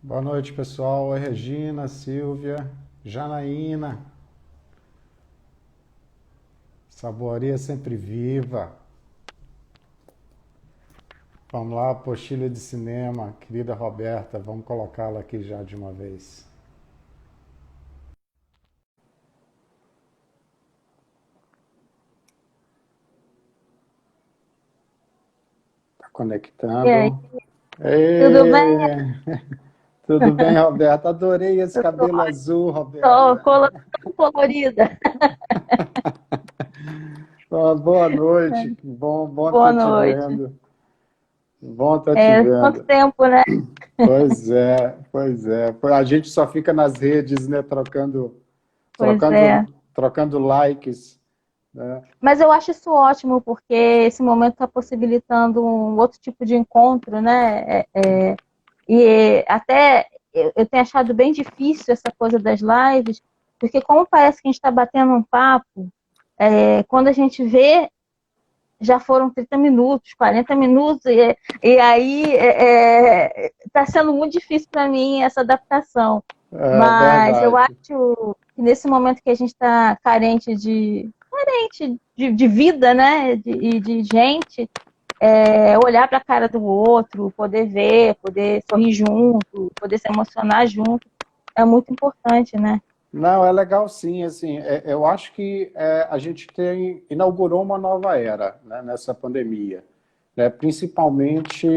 Boa noite, pessoal. Oi, Regina, Silvia, Janaína. Saboaria sempre viva. Vamos lá, apostila de cinema, querida Roberta. Vamos colocá-la aqui já de uma vez. Tá E aí, conectando. tudo bem? Ê! Tudo bem, Roberta? Adorei esse Eu tô, cabelo azul, tô Roberta. colo- colorida. Boa noite. Bom Boa estar te noite. vendo. Bom estar te Quanto vendo. tempo, né? Pois é, pois é. A gente só fica nas redes, né, Pois é. trocando, trocando likes, né? Mas eu acho isso ótimo, porque esse momento está possibilitando um outro tipo de encontro, né? E até eu tenho achado bem difícil essa coisa das lives, porque como parece que a gente está batendo um papo, quando a gente vê, já foram 30 minutos, 40 minutos, e aí está sendo muito difícil para mim essa adaptação. É Mas eu verdade. acho que nesse momento que a gente está carente de vida, né? E de gente, olhar para a cara do outro, poder ver, poder sorrir junto, poder se emocionar junto, é muito importante, né? Não, é legal sim, assim, eu acho que a gente inaugurou uma nova era, né, nessa pandemia, né, principalmente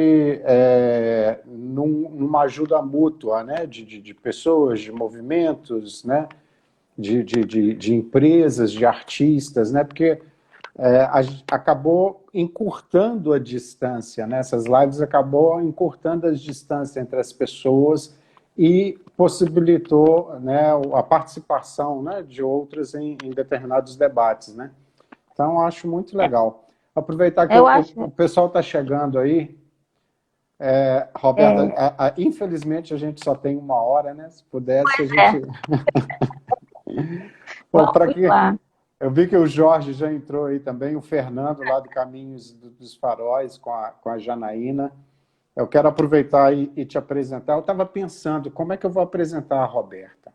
numa ajuda mútua, né, de pessoas, de movimentos, né, de empresas, de artistas, né? Porque acabou encurtando a distância, né? Essas lives acabou encurtando a distância entre as pessoas e possibilitou, né, a participação, né, de outras em determinados debates, né? Então, acho muito legal. Aproveitar que Eu o acho. pessoal está chegando aí, Roberta, É, infelizmente a gente só tem uma hora, né? Se pudesse, a é, gente. Para vamos que lá. eu vi que o Jorge já entrou aí também, o Fernando lá do Caminhos dos Faróis com a Janaína. Eu quero aproveitar e te apresentar. Eu estava pensando, como é que eu vou apresentar a Roberta?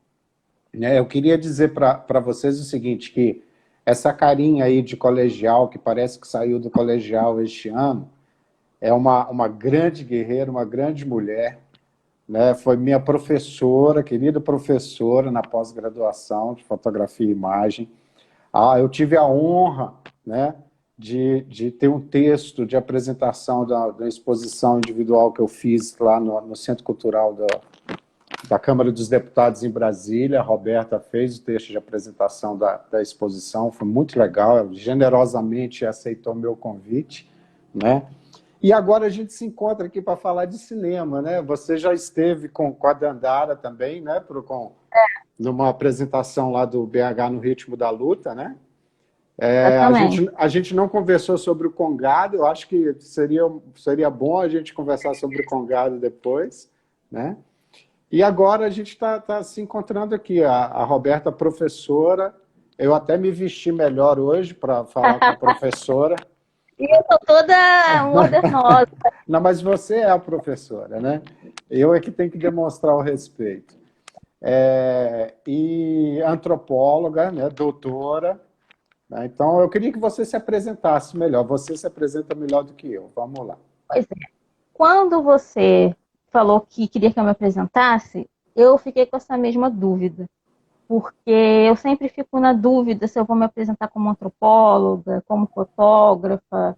Né, eu queria dizer para vocês o seguinte, que essa carinha aí de colegial, que parece que saiu do colegial este ano, é uma grande guerreira, uma grande mulher, né? Foi minha professora, querida professora na pós-graduação de fotografia e imagem. Eu tive a honra, né, de ter um texto de apresentação da exposição individual que eu fiz lá no Centro Cultural da Câmara dos Deputados em Brasília. A Roberta fez o texto de apresentação da exposição, foi muito legal, ela generosamente aceitou meu convite, né? E agora a gente se encontra aqui para falar de cinema, né? Você já esteve com a Dandara também, né? Numa apresentação lá do BH no Ritmo da Luta, né? A Exatamente. gente, a gente não conversou sobre o Congado, eu acho que seria bom a gente conversar sobre o Congado depois, né? E agora a gente está se encontrando aqui, a Roberta professora, eu até me vesti melhor hoje para falar com a professora. E eu tô toda modernosa. Não, mas você é a professora, né? Eu é que tenho que demonstrar o respeito. E antropóloga, né, doutora, né? Então eu queria que você se apresentasse melhor. Você se apresenta melhor do que eu. Vamos lá. Pois é. Quando você falou que queria que eu me apresentasse, eu fiquei com essa mesma dúvida. Porque eu sempre fico na dúvida se eu vou me apresentar como antropóloga, como fotógrafa,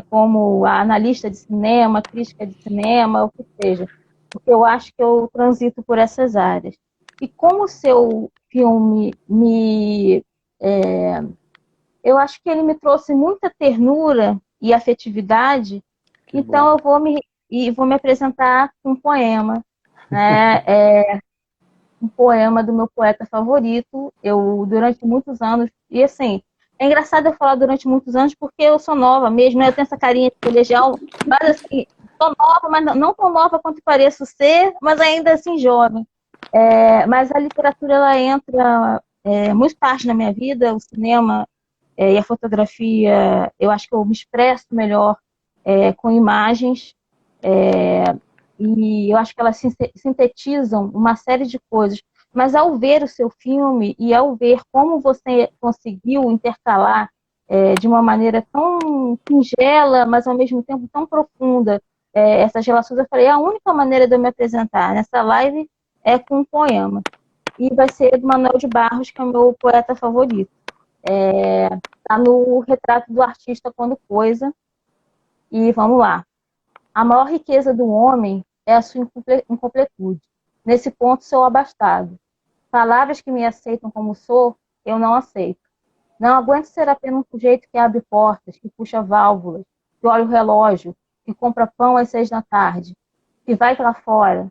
como analista de cinema, crítica de cinema, o que seja. Porque eu acho que eu transito por essas áreas. E como o seu filme eu acho que ele me trouxe muita ternura e afetividade, Que então bom. vou me apresentar com um poema, né? Um poema do meu poeta favorito. Eu, durante muitos anos, e assim, é engraçado eu falar durante muitos anos porque eu sou nova mesmo, né? Eu tenho essa carinha de colegial, mas assim, sou nova, mas não tão nova quanto pareço ser, mas ainda assim jovem. Mas a literatura, ela entra muito tarde na minha vida, o cinema e a fotografia, eu acho que eu me expresso melhor com imagens. e eu acho que elas sintetizam uma série de coisas. Mas ao ver o seu filme e ao ver como você conseguiu intercalar de uma maneira tão singela, mas ao mesmo tempo tão profunda, essas relações, eu falei, a única maneira de eu me apresentar nessa live é com um poema. E vai ser do Manuel de Barros, que é o meu poeta favorito. Está no Retrato do Artista Quando Coisa. E vamos lá. A maior riqueza do homem é a sua incompletude. Nesse ponto, sou abastado. Palavras que me aceitam como sou, eu não aceito. Não aguento ser apenas um sujeito que abre portas, que puxa válvulas, que olha o relógio, que compra pão às 6 da tarde, que vai para fora,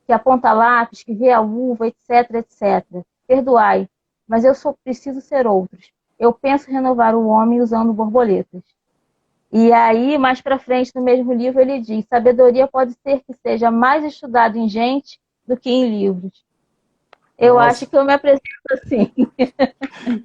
que aponta lápis, que vê a uva, etc, etc. Perdoai, mas eu só preciso ser outros. Eu penso renovar o homem usando borboletas. E aí, mais para frente, no mesmo livro, ele diz: sabedoria pode ser que seja mais estudado em gente do que em livros. Eu acho que eu me apresento assim.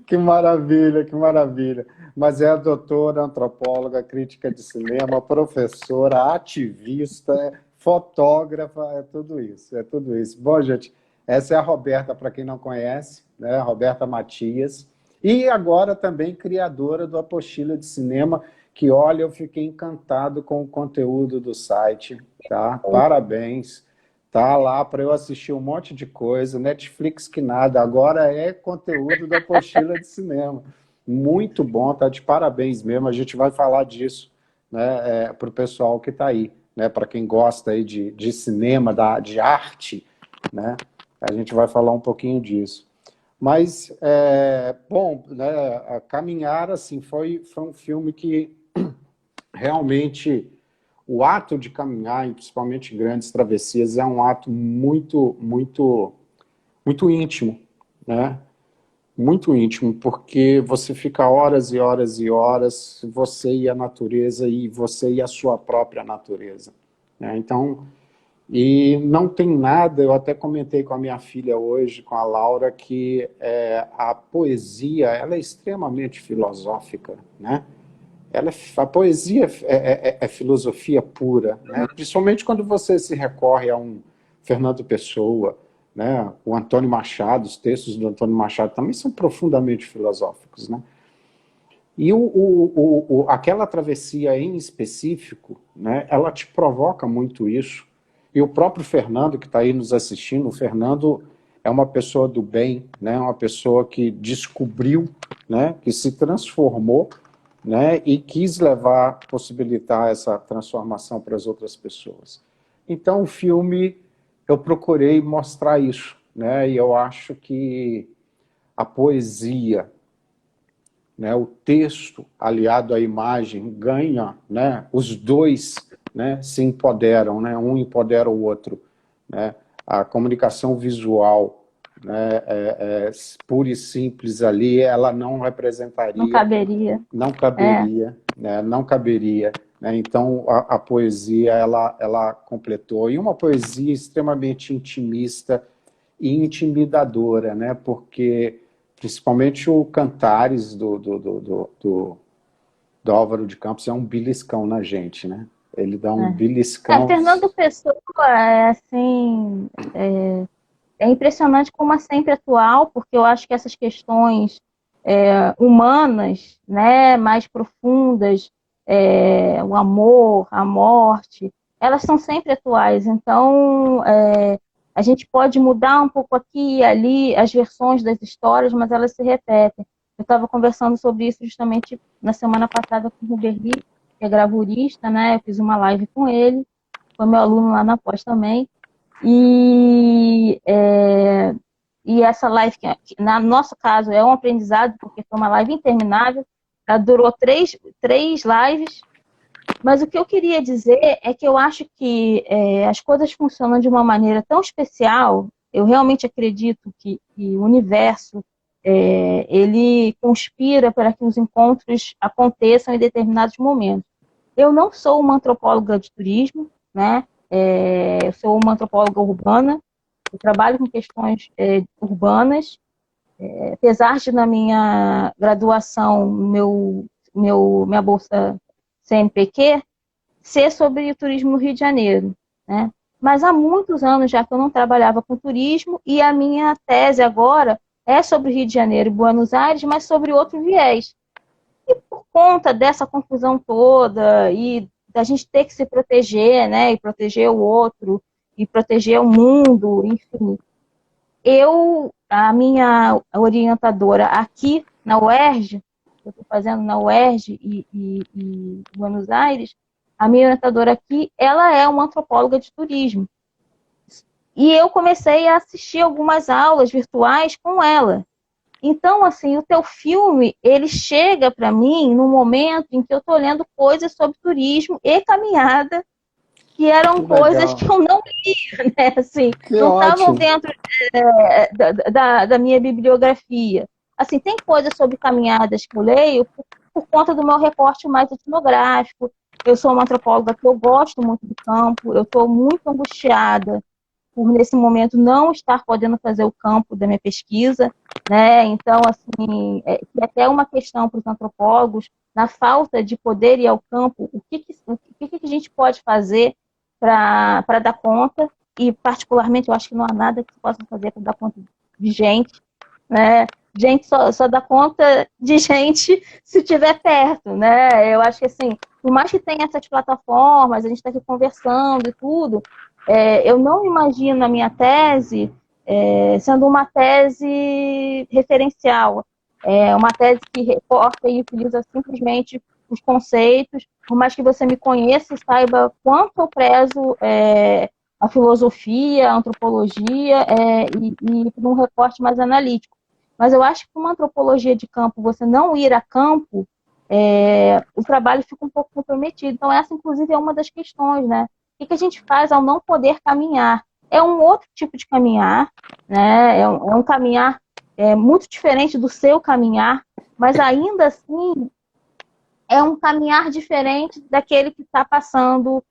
Que maravilha, que maravilha. Mas é a doutora, antropóloga, crítica de cinema, professora, ativista, fotógrafa, é tudo isso, é tudo isso. Bom, gente, essa é a Roberta, para quem não conhece, né? Roberta Matias. E agora também criadora do Apostila de Cinema, que, olha, eu fiquei encantado com o conteúdo do site, tá? Parabéns. Tá lá para eu assistir um monte de coisa, Netflix que nada, agora é conteúdo da Apostila de Cinema. Muito bom, tá de parabéns mesmo, a gente vai falar disso, né, para o pessoal que está aí, né, para quem gosta aí de cinema, de arte, né, a gente vai falar um pouquinho disso. Mas, bom, né, a Caminhar, assim, foi um filme que realmente... O ato de caminhar, principalmente grandes travessias, é um ato muito, muito, muito íntimo, né? Muito íntimo, porque você fica horas e horas e horas, você e a natureza, e você e a sua própria natureza, né? Então, e não tem nada, eu até comentei com a minha filha hoje, com a Laura, que a poesia, ela é extremamente filosófica, né? A poesia é filosofia pura, né? Principalmente quando você se recorre a um Fernando Pessoa, né? O Antônio Machado, os textos do Antônio Machado também são profundamente filosóficos, né? E aquela travessia em específico, né, ela te provoca muito isso. E o próprio Fernando, que está aí nos assistindo, o Fernando é uma pessoa do bem, né, uma pessoa que descobriu, né, que se transformou, né, e quis possibilitar essa transformação para as outras pessoas. Então, o filme, eu procurei mostrar isso, né, e eu acho que a poesia, né, o texto aliado à imagem ganha, né, os dois, né, se empoderam, né, um empodera o outro, né, a comunicação visual, né, pura e simples ali, ela não representaria... Não caberia. Não caberia, né, não caberia, né, então a poesia, ela completou, e uma poesia extremamente intimista e intimidadora, né, porque principalmente o Cantares do Álvaro de Campos é um beliscão na gente, né? Ele dá um beliscão. Fernando Pessoa assim, é impressionante como é sempre atual, porque eu acho que essas questões humanas, né, mais profundas, o amor, a morte, elas são sempre atuais. Então, a gente pode mudar um pouco aqui e ali as versões das histórias, mas elas se repetem. Eu estava conversando sobre isso justamente na semana passada com o Ruberli, que é gravurista, né? Eu fiz uma live com ele, foi meu aluno lá na pós também. E essa live, que no nosso caso é um aprendizado, porque foi uma live interminável, ela durou três lives. Mas o que eu queria dizer é que eu acho que as coisas funcionam de uma maneira tão especial. Eu realmente acredito que o universo ele conspira para que os encontros aconteçam em determinados momentos. Eu não sou uma antropóloga de turismo, né? Eu sou uma antropóloga urbana. Eu trabalho com questões urbanas. Apesar de, na minha graduação, minha bolsa CNPq ser sobre o turismo no Rio de Janeiro, né? mas há muitos anos já que eu não trabalhava com turismo, e a minha tese agora é sobre Rio de Janeiro e Buenos Aires, mas sobre outro viés. E por conta dessa confusão toda e da gente ter que se proteger, né, e proteger o outro, e proteger o mundo, enfim, a minha orientadora aqui na UERJ, eu estou fazendo na UERJ e Buenos Aires, a minha orientadora aqui, ela é uma antropóloga de turismo. E eu comecei a assistir algumas aulas virtuais com ela. Então, assim, o teu filme, ele chega para mim no momento em que eu estou lendo coisas sobre turismo e caminhada, que eram Que coisas que legal. eu não lia, né? Assim, Que não estavam ótimo. dentro da minha bibliografia. Assim, tem coisas sobre caminhadas que eu leio por conta do meu recorte mais etnográfico. Eu sou uma antropóloga que eu gosto muito do campo, eu estou muito angustiada por, nesse momento, não estar podendo fazer o campo da minha pesquisa, né? Então, assim, é até uma questão para os antropólogos, na falta de poder ir ao campo, o que a gente pode fazer para dar conta, e particularmente eu acho que não há nada que se possa fazer para dar conta de gente, né? Gente só dá conta de gente se estiver perto, né? Eu acho que assim, por mais que tenha essas plataformas, a gente está aqui conversando e tudo, eu não imagino a minha tese sendo uma tese referencial, uma tese que reporta e utiliza simplesmente os conceitos, por mais que você me conheça e saiba quanto eu prezo a filosofia, a antropologia e num recorte mais analítico. Mas eu acho que uma antropologia de campo, você não ir a campo, o trabalho fica um pouco comprometido. Então essa, inclusive, é uma das questões, né? O que a gente faz ao não poder caminhar? É um outro tipo de caminhar, né? É um caminhar muito diferente do seu caminhar, mas ainda assim é um caminhar diferente daquele que está passando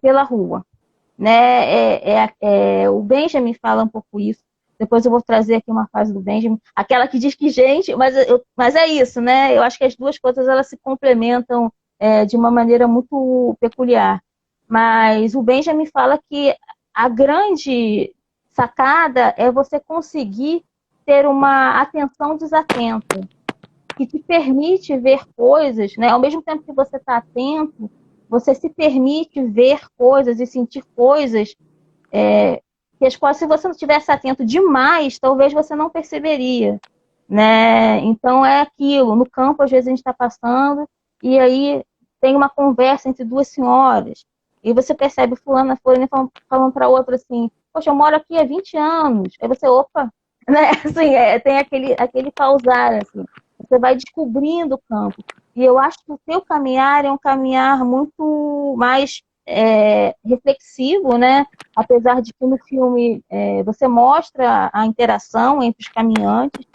pela rua, né? O Benjamin fala um pouco isso. Depois eu vou trazer aqui uma frase do Benjamin, aquela que diz que gente, mas é isso, né? Eu acho que as duas coisas elas se complementam de uma maneira muito peculiar. Mas o Benjamin fala que a grande sacada é você conseguir ter uma atenção desatenta, que te permite ver coisas, né? Ao mesmo tempo que você está atento, você se permite ver coisas e sentir coisas que as quais, se você não estivesse atento demais, talvez você não perceberia, né? Então é aquilo. No campo, às vezes a gente está passando e aí tem uma conversa entre duas senhoras e você percebe fulano e fulana falando para outra assim: poxa, eu moro aqui há 20 anos. Aí você, opa, né? Assim, tem aquele pausar, assim. Você vai descobrindo o campo. E eu acho que o teu caminhar é um caminhar muito mais reflexivo, né? Apesar de que no filme você mostra a interação entre os caminhantes.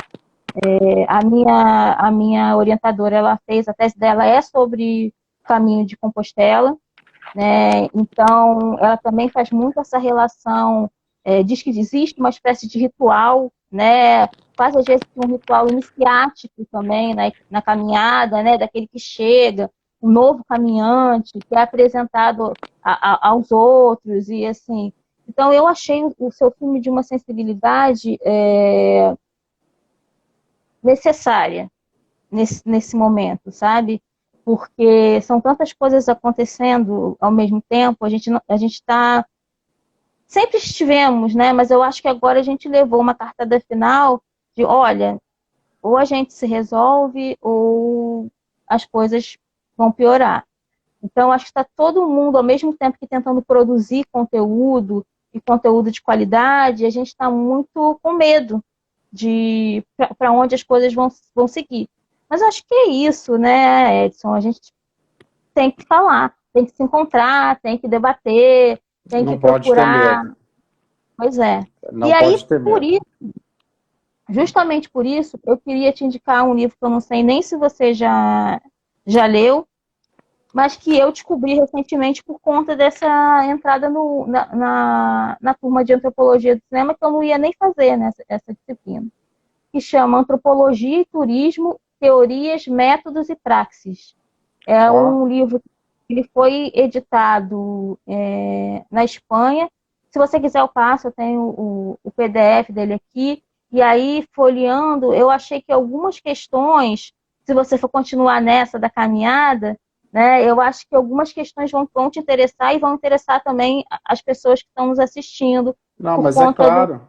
A minha orientadora, ela fez, a tese dela é sobre o caminho de Compostela, né? Então, ela também faz muito essa relação, diz que existe uma espécie de ritual, né? Faz às vezes um ritual iniciático também na caminhada, né? Daquele que chega, um novo caminhante, que é apresentado aos outros, e assim. Então, eu achei o seu filme de uma sensibilidade necessária nesse momento, sabe? Porque são tantas coisas acontecendo ao mesmo tempo, a gente está. Sempre estivemos, né? Mas eu acho que agora a gente levou uma cartada final de: olha, ou a gente se resolve, ou as coisas vão piorar. Então, acho que está todo mundo, ao mesmo tempo que tentando produzir conteúdo, e conteúdo de qualidade, a gente está muito com medo de para onde as coisas vão seguir. Mas acho que é isso, né, Edson? A gente tem que falar, tem que se encontrar, tem que debater, tem que Não pode ter procurar. medo. Pois é. Não E aí, pode ter por medo. isso, justamente por isso, eu queria te indicar um livro que eu não sei nem se você já leu, mas que eu descobri recentemente por conta dessa entrada na turma de antropologia do cinema, que eu não ia nem fazer essa disciplina, que chama Antropologia e Turismo, Teorias, Métodos e Praxis. É Ó, um livro Ele foi editado na Espanha. Se você quiser, eu passo, eu tenho o PDF dele aqui. E aí, folheando, eu achei que algumas questões, se você for continuar nessa da caminhada, né, eu acho que algumas questões vão te interessar e vão interessar também as pessoas que estão nos assistindo Não, por mas é conta claro.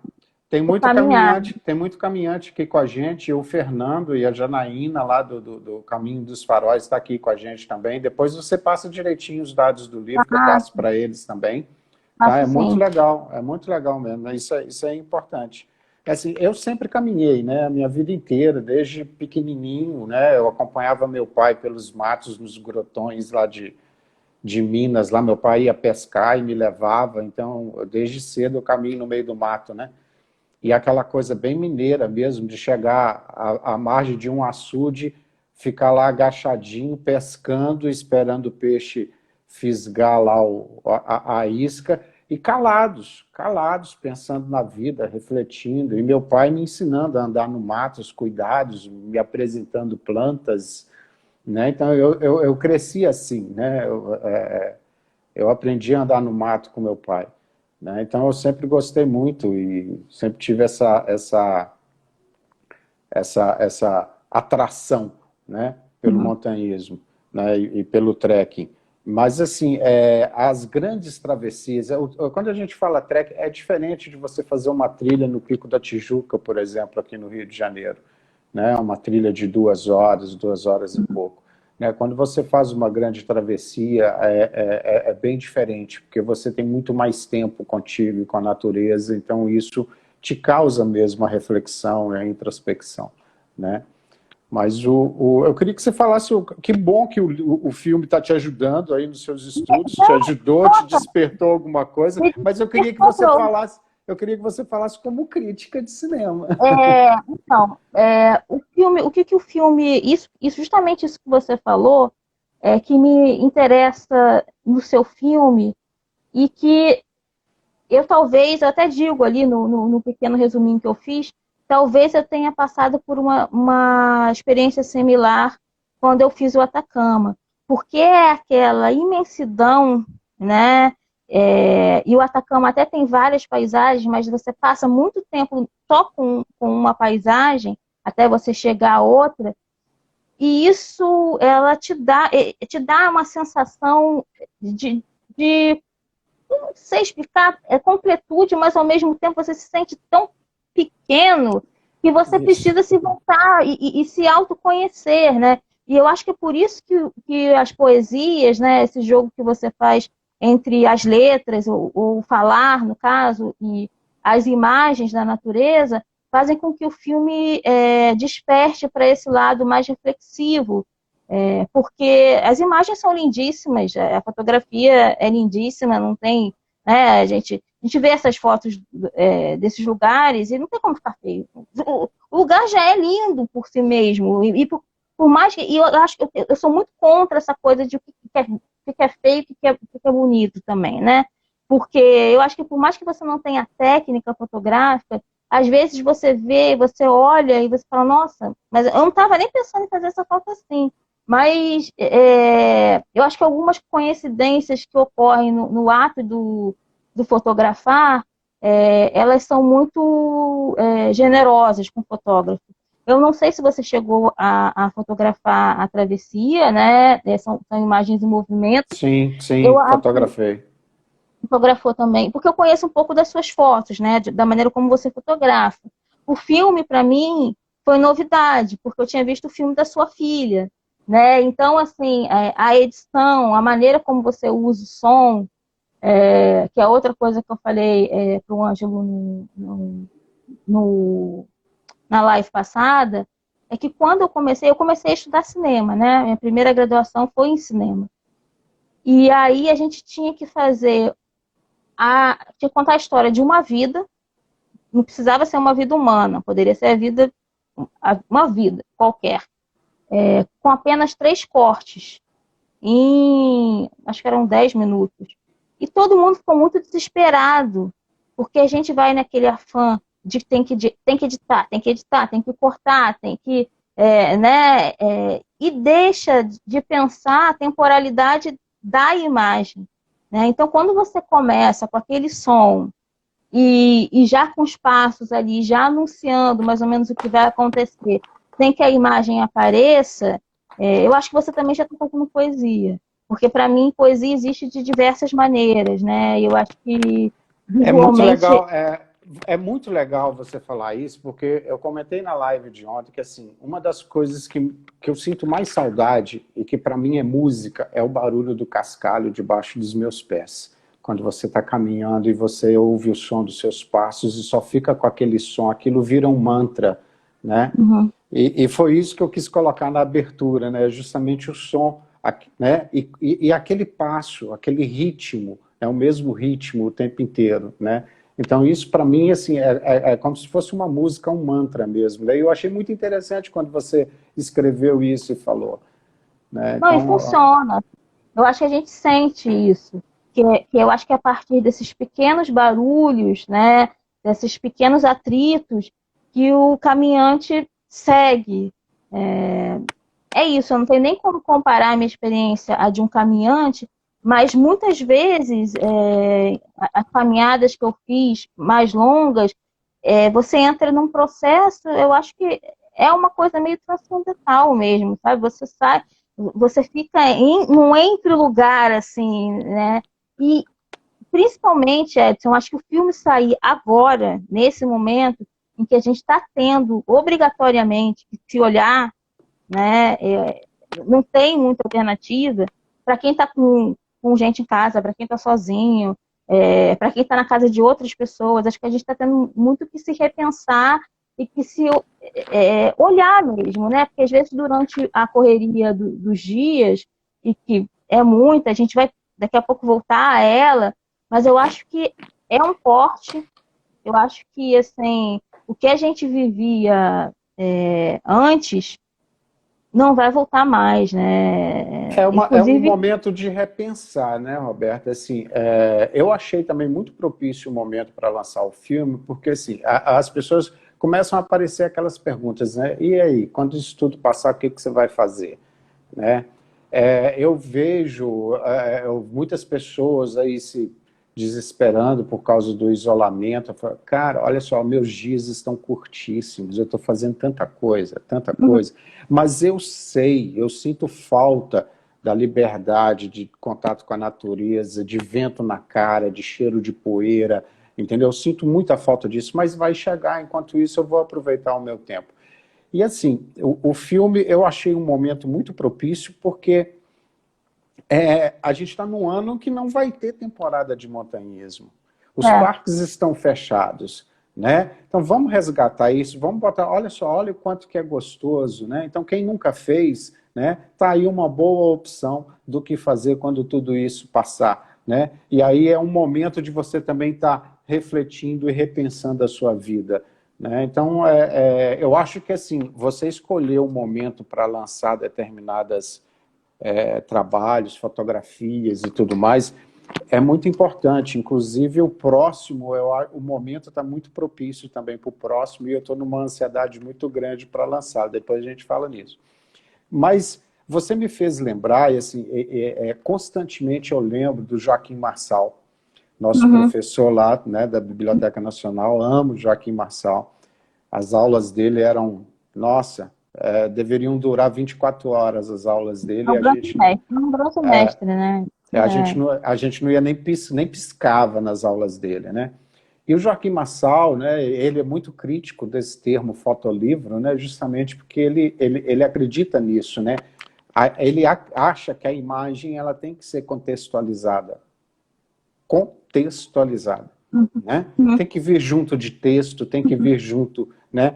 do caminhar. Tem muito caminhante aqui com a gente, o Fernando e a Janaína lá do Caminho dos Faróis está aqui com a gente também. Depois você passa direitinho os dados do livro, que eu Ah, passo para eles também. Tá? faço sim. É muito legal mesmo, né? Isso é importante. Assim, eu sempre caminhei, né, a minha vida inteira, desde pequenininho, né, eu acompanhava meu pai pelos matos, nos grotões lá de Minas, lá meu pai ia pescar e me levava, então, desde cedo eu caminho no meio do mato, né, e aquela coisa bem mineira mesmo, de chegar à margem de um açude, ficar lá agachadinho, pescando, esperando o peixe fisgar lá a isca, e calados, pensando na vida, refletindo. E meu pai me ensinando a andar no mato, os cuidados, me apresentando plantas, né? Então eu cresci assim, né? Eu aprendi a andar no mato com meu pai, né? Então eu sempre gostei muito e sempre tive essa atração, né, pelo Uhum. montanhismo, né, e pelo trekking. Mas, assim, as grandes travessias, quando a gente fala trekking, é diferente de você fazer uma trilha no Pico da Tijuca, por exemplo, aqui no Rio de Janeiro, né, uma trilha de 2 horas e pouco. Né, quando você faz uma grande travessia, é bem diferente, porque você tem muito mais tempo contigo e com a natureza, então isso te causa mesmo a reflexão e a introspecção, né? Mas eu queria que você falasse, que bom que o filme está te ajudando aí nos seus estudos, te ajudou, te despertou alguma coisa, Me mas despertou. eu queria que você falasse como crítica de cinema. Então, o filme, o que que o filme, isso justamente isso que você falou, que me interessa no seu filme e que eu até digo ali no pequeno resuminho que eu fiz, talvez eu tenha passado por uma experiência similar quando eu fiz o Atacama, porque é aquela imensidão, né? E o Atacama até tem várias paisagens, mas você passa muito tempo só com uma paisagem até você chegar a outra, e isso ela te dá uma sensação de não sei explicar, completude, mas ao mesmo tempo você se sente tão pequeno que você Isso. precisa se voltar e se autoconhecer, né? E eu acho que é por isso que as poesias, né, esse jogo que você faz entre as letras, ou falar, no caso, e as imagens da natureza, fazem com que o filme desperte para esse lado mais reflexivo, porque as imagens são lindíssimas, a fotografia é lindíssima, não tem, né, a gente vê essas fotos desses lugares e não tem como ficar feio. O lugar já é lindo por si mesmo, e por mais que, e eu acho que eu sou muito contra essa coisa de o que é feio e o que é bonito também, né? Porque eu acho que por mais que você não tenha técnica fotográfica, às vezes você vê, você olha e você fala, nossa, mas eu não estava nem pensando em fazer essa foto assim. Mas eu acho que algumas coincidências que ocorrem no ato do fotografar, elas são muito generosas com o fotógrafo. Eu não sei se você chegou a fotografar a travessia, né? São imagens em movimento. Sim, Eu sim, acho que fotografei. fotografou também, porque eu conheço um pouco das suas fotos, né? Da maneira como você fotografa. O filme, para mim, foi novidade, porque eu tinha visto o filme da sua filha, né? Então, assim, a edição, a maneira como você usa o som, que é outra coisa que eu falei para o Ângelo no- na live passada, é que quando eu comecei a estudar cinema, né? Minha primeira graduação foi em cinema. E aí a gente tinha que tinha que contar a história de uma vida, não precisava ser uma vida humana, poderia ser uma vida qualquer, com apenas 3 cortes, acho que eram 10 minutos. E todo mundo ficou muito desesperado, porque a gente vai naquele afã de tem que editar, tem que editar, tem que cortar, tem que, né, e deixa de pensar a temporalidade da imagem, né? Então, quando você começa com aquele som e já com os passos ali, já anunciando mais ou menos o que vai acontecer, sem que a imagem apareça, eu acho que você também já está fazendo poesia. Porque, para mim, poesia existe de diversas maneiras, né? Eu acho que, É muito visualmente... legal, é muito legal você falar isso, porque eu comentei na live de ontem que, assim, uma das coisas que eu sinto mais saudade e que para mim é música é o barulho do cascalho debaixo dos meus pés. Quando você está caminhando e você ouve o som dos seus passos e só fica com aquele som, aquilo vira um mantra, né? Uhum. E foi isso que eu quis colocar na abertura, né? Justamente o som, né? E aquele passo, aquele ritmo, é o mesmo ritmo o tempo inteiro, né? Então isso para mim assim é como se fosse uma música, um mantra mesmo. Daí eu achei muito interessante quando você escreveu isso e falou, né? Não, e Então funciona. Eu acho que a gente sente isso. Que eu acho que a partir desses pequenos barulhos, né, desses pequenos atritos, que o caminhante segue. É isso, eu não tenho nem como comparar a minha experiência à de um caminhante, mas muitas vezes as caminhadas que eu fiz mais longas, você entra num processo, eu acho que é uma coisa meio transcendental mesmo, sabe? Você sai, você fica num entre lugar, assim, né? E principalmente, Edson, acho que o filme sair agora, nesse momento, em que a gente está tendo obrigatoriamente que se olhar, né? Não tem muita alternativa para quem está com gente em casa, para quem está sozinho, para quem está na casa de outras pessoas. Acho que a gente está tendo muito que se repensar e que se olhar mesmo, né? Porque às vezes durante a correria dos dias, e que é muita, a gente vai daqui a pouco voltar a ela, mas eu acho que é um corte, eu acho que assim, o que a gente vivia antes não vai voltar mais, né? é um Inclusive, momento de repensar, né, Roberto? Assim, eu achei também muito propício o momento para lançar o filme, porque assim, as pessoas começam a aparecer aquelas perguntas, né? E aí, quando isso tudo passar, o que você vai fazer, né? Eu vejo muitas pessoas aí se desesperando por causa do isolamento. Eu falo, cara, olha só, meus dias estão curtíssimos, eu estou fazendo tanta coisa, mas eu sei, eu sinto falta da liberdade, de contato com a natureza, de vento na cara, de cheiro de poeira, entendeu? Eu sinto muita falta disso, mas vai chegar, enquanto isso eu vou aproveitar o meu tempo. E assim, o filme eu achei um momento muito propício, porque a gente está num ano que não vai ter temporada de montanhismo. Os é, parques estão fechados, né? Então vamos resgatar isso, vamos botar, olha só, olha o quanto que é gostoso, né? Então quem nunca fez, né? Tá aí uma boa opção do que fazer quando tudo isso passar, né? E aí é um momento de você também estar refletindo e repensando a sua vida, né? Então eu acho que assim, você escolher um momento para lançar determinadas trabalhos, fotografias e tudo mais, é muito importante. Inclusive, o próximo, o momento está muito propício também para o próximo, e eu estou numa ansiedade muito grande para lançar. Depois a gente fala nisso. Mas você me fez lembrar, e assim, constantemente eu lembro do Joaquim Marçal, nosso uhum. professor lá, né, da Biblioteca Nacional. Amo Joaquim Marçal. As aulas dele eram, nossa, deveriam durar 24 horas as aulas É dele, um e bronze mestre, né? a gente não ia nem piscava nas aulas dele, né? E o Joaquim Marçal, né, ele é muito crítico desse termo fotolivro, né, justamente porque ele acredita nisso, né? Ele acha que a imagem ela tem que ser contextualizada, né? Uhum. Tem que vir junto de texto, tem que vir junto, né?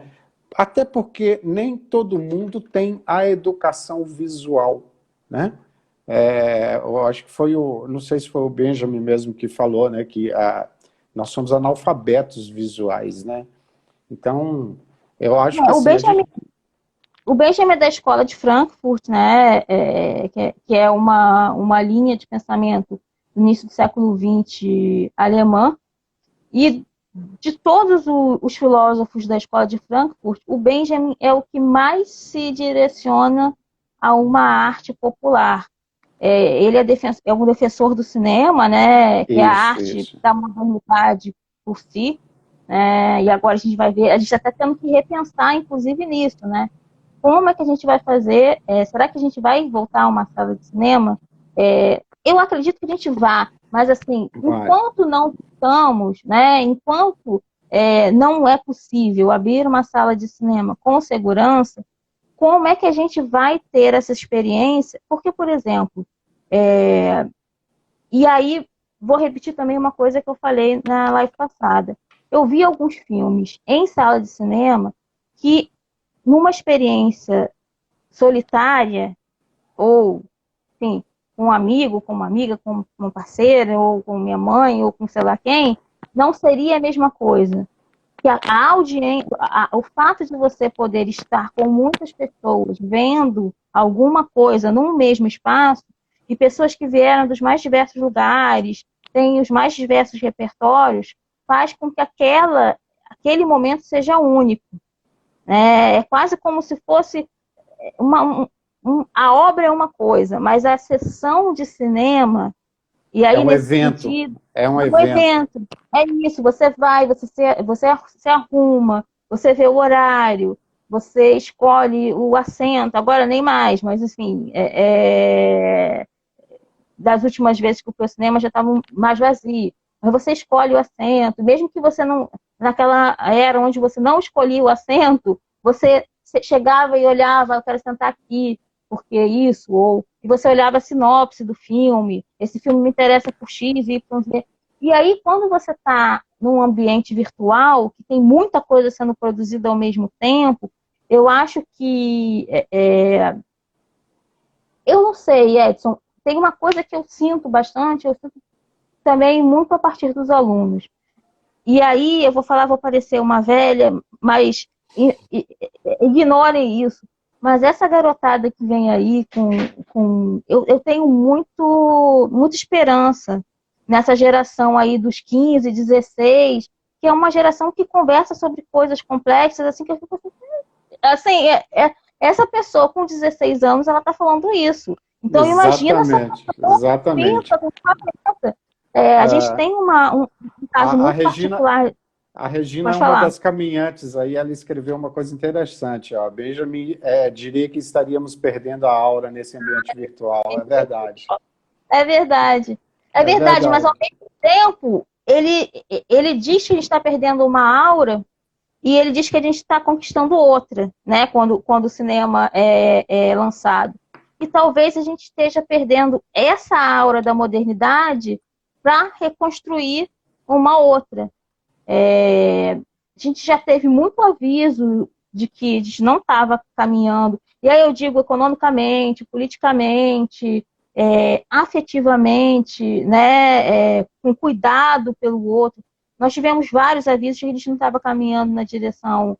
Até porque nem todo mundo tem a educação visual, né? Eu acho que não sei se foi o Benjamin mesmo que falou, né, que nós somos analfabetos visuais, né? Então, eu acho que O assim, a gente... Benjamin, o Benjamin é da escola de Frankfurt, né? Que é uma linha de pensamento do início do século XX alemã. E de todos os filósofos da escola de Frankfurt, o Benjamin é o que mais se direciona a uma arte popular. ele é um defensor do cinema, né? Que é a arte Isso. da modernidade por si. E agora a gente vai ver, a gente está tendo que repensar, inclusive, nisso, né? Como é que a gente vai fazer? Será que a gente vai voltar a uma sala de cinema? Eu acredito que a gente vá, mas assim, Vai. enquanto não estamos, né? Enquanto não é possível abrir uma sala de cinema com segurança, como é que a gente vai ter essa experiência? Porque, por exemplo, e aí vou repetir também uma coisa que eu falei na live passada. Eu vi alguns filmes em sala de cinema que, numa experiência solitária, ou, enfim, com um amigo, com uma amiga, com uma parceira, ou com minha mãe, ou com sei lá quem, não seria a mesma coisa. Que a audiência, o fato de você poder estar com muitas pessoas vendo alguma coisa num mesmo espaço, e pessoas que vieram dos mais diversos lugares, têm os mais diversos repertórios, faz com que aquele momento seja único. É quase como se fosse a obra é uma coisa, mas a sessão de cinema, e É aí um nesse evento. sentido, É um é um evento. evento. É isso, você vai, você se arruma, você vê o horário, você escolhe o assento, agora nem mais, mas assim, das últimas vezes que eu fui ao cinema já estava mais vazio. Mas você escolhe o assento, mesmo que você não, naquela era onde você não escolhia o assento, você chegava e olhava, eu quero sentar aqui, porque isso, ou e você olhava a sinopse do filme, esse filme me interessa por X, Y, Z. E aí, quando você está num ambiente virtual, que tem muita coisa sendo produzida ao mesmo tempo, eu acho que eu não sei, Edson, tem uma coisa que eu sinto bastante, eu sinto também muito a partir dos alunos. E aí eu vou falar, vou parecer uma velha, mas ignorem isso. Mas essa garotada que vem aí eu tenho muita esperança nessa geração aí dos 15, 16, que é uma geração que conversa sobre coisas complexas, assim, que eu fico assim, essa pessoa com 16 anos, ela está falando isso. Então, imagina essa Exatamente. pessoa com Exatamente. 30, com 40. A gente tem um caso A muito Regina, particular. a Regina é Pode uma falar. das caminhantes aí, ela escreveu uma coisa interessante, ó. Benjamin diria que estaríamos perdendo a aura nesse ambiente virtual. É verdade. É verdade. É É verdade, mas ao verdade. mesmo tempo, ele diz que a gente está perdendo uma aura e ele diz que a gente está conquistando outra, né? Quando o cinema é lançado. E talvez a gente esteja perdendo essa aura da modernidade para reconstruir uma outra. A gente já teve muito aviso de que a gente não estava caminhando. E aí eu digo economicamente, politicamente, afetivamente, né, com cuidado pelo outro. Nós tivemos vários avisos de que a gente não estava caminhando na direção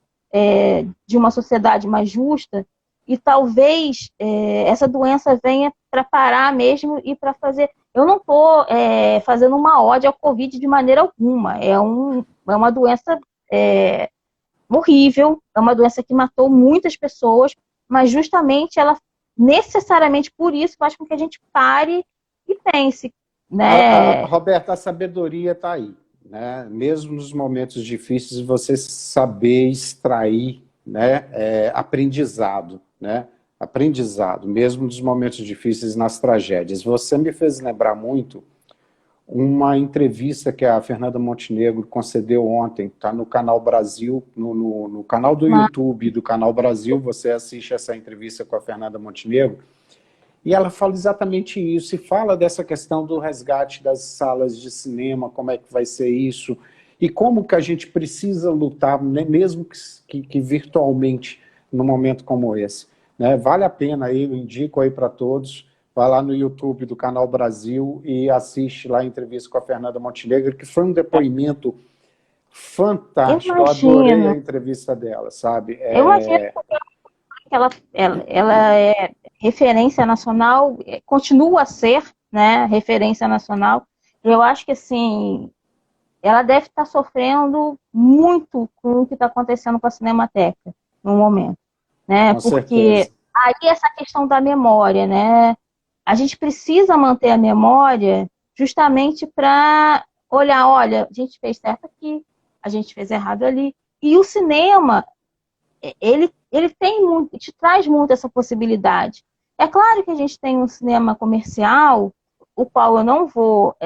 de uma sociedade mais justa, e talvez essa doença venha para parar mesmo e para fazer. Eu não estou fazendo uma ode ao Covid de maneira alguma. É uma doença horrível, é uma doença que matou muitas pessoas, mas justamente ela, necessariamente por isso, faz com que a gente pare e pense, né? Roberta, a sabedoria está aí, né? Mesmo nos momentos difíceis, você saber extrair, né, aprendizado, né? Aprendizado, mesmo nos momentos difíceis, nas tragédias. Você me fez lembrar muito uma entrevista que a Fernanda Montenegro concedeu ontem, está no Canal Brasil, no canal do YouTube do Canal Brasil, você assiste essa entrevista com a Fernanda Montenegro, e ela fala exatamente isso, e fala dessa questão do resgate das salas de cinema, como é que vai ser isso, e como que a gente precisa lutar, né, mesmo que virtualmente, num momento como esse. Né? Vale a pena aí, eu indico aí para todos, vai lá no YouTube do Canal Brasil e assiste lá a entrevista com a Fernanda Montenegro, que foi um depoimento fantástico, eu adorei a Imagino. entrevista dela, sabe? Eu imagino que ela é referência nacional, continua a ser, né, referência nacional. Eu acho que, assim, ela deve estar sofrendo muito com o que está acontecendo com a Cinemateca no momento, né? Com Porque certeza. aí essa questão da memória, né? a gente precisa manter a memória justamente para olhar, olha, a gente fez certo aqui, a gente fez errado ali. E o cinema, ele tem muito, te traz muito essa possibilidade. É claro que a gente tem um cinema comercial, o qual eu não vou,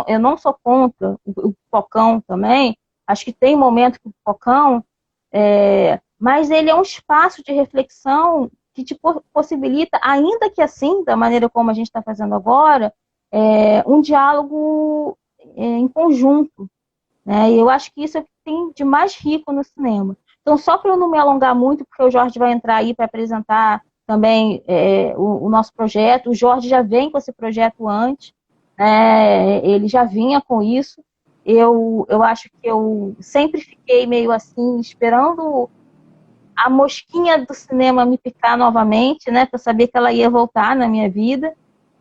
eu não sou contra o Pipocão também, acho que tem momento que o Pipocão, mas ele é um espaço de reflexão que te possibilita, ainda que assim, da maneira como a gente está fazendo agora, um diálogo em conjunto, né? E eu acho que isso é o que tem de mais rico no cinema. Então, só para eu não me alongar muito, porque o Jorge vai entrar aí para apresentar também o nosso projeto. O Jorge já vem com esse projeto antes, ele já vinha com isso. Eu acho que eu sempre fiquei meio assim, esperando a mosquinha do cinema me picar novamente, né, para saber que ela ia voltar na minha vida.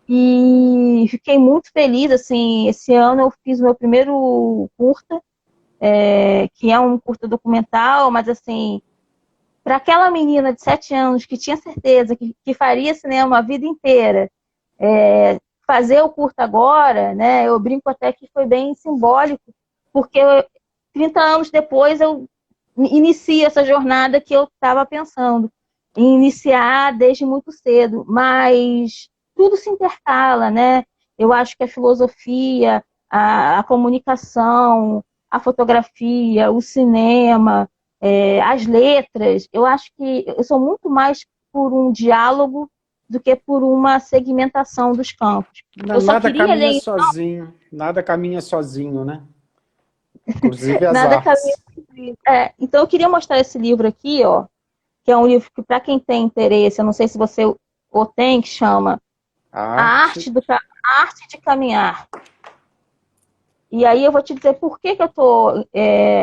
E fiquei muito feliz, assim, esse ano eu fiz o meu primeiro curta, que é um curta documental, mas assim, para aquela menina de 7 anos que tinha certeza que faria cinema a vida inteira, fazer o curta agora, né, eu brinco até que foi bem simbólico, porque 30 anos depois eu inicio essa jornada que eu estava pensando em iniciar desde muito cedo, mas tudo se intercala, né? Eu acho que a filosofia, a comunicação, a fotografia, o cinema, as letras, eu acho que eu sou muito mais por um diálogo do que por uma segmentação dos campos. Eu só Nada queria caminha ler sozinho, nada caminha sozinho, né? Inclusive as nada caminha. artes. Então eu queria mostrar esse livro aqui, ó, que é um livro que, para quem tem interesse, eu não sei se você o tem, que chama A A arte. A Arte de Caminhar. E aí eu vou te dizer por que eu estou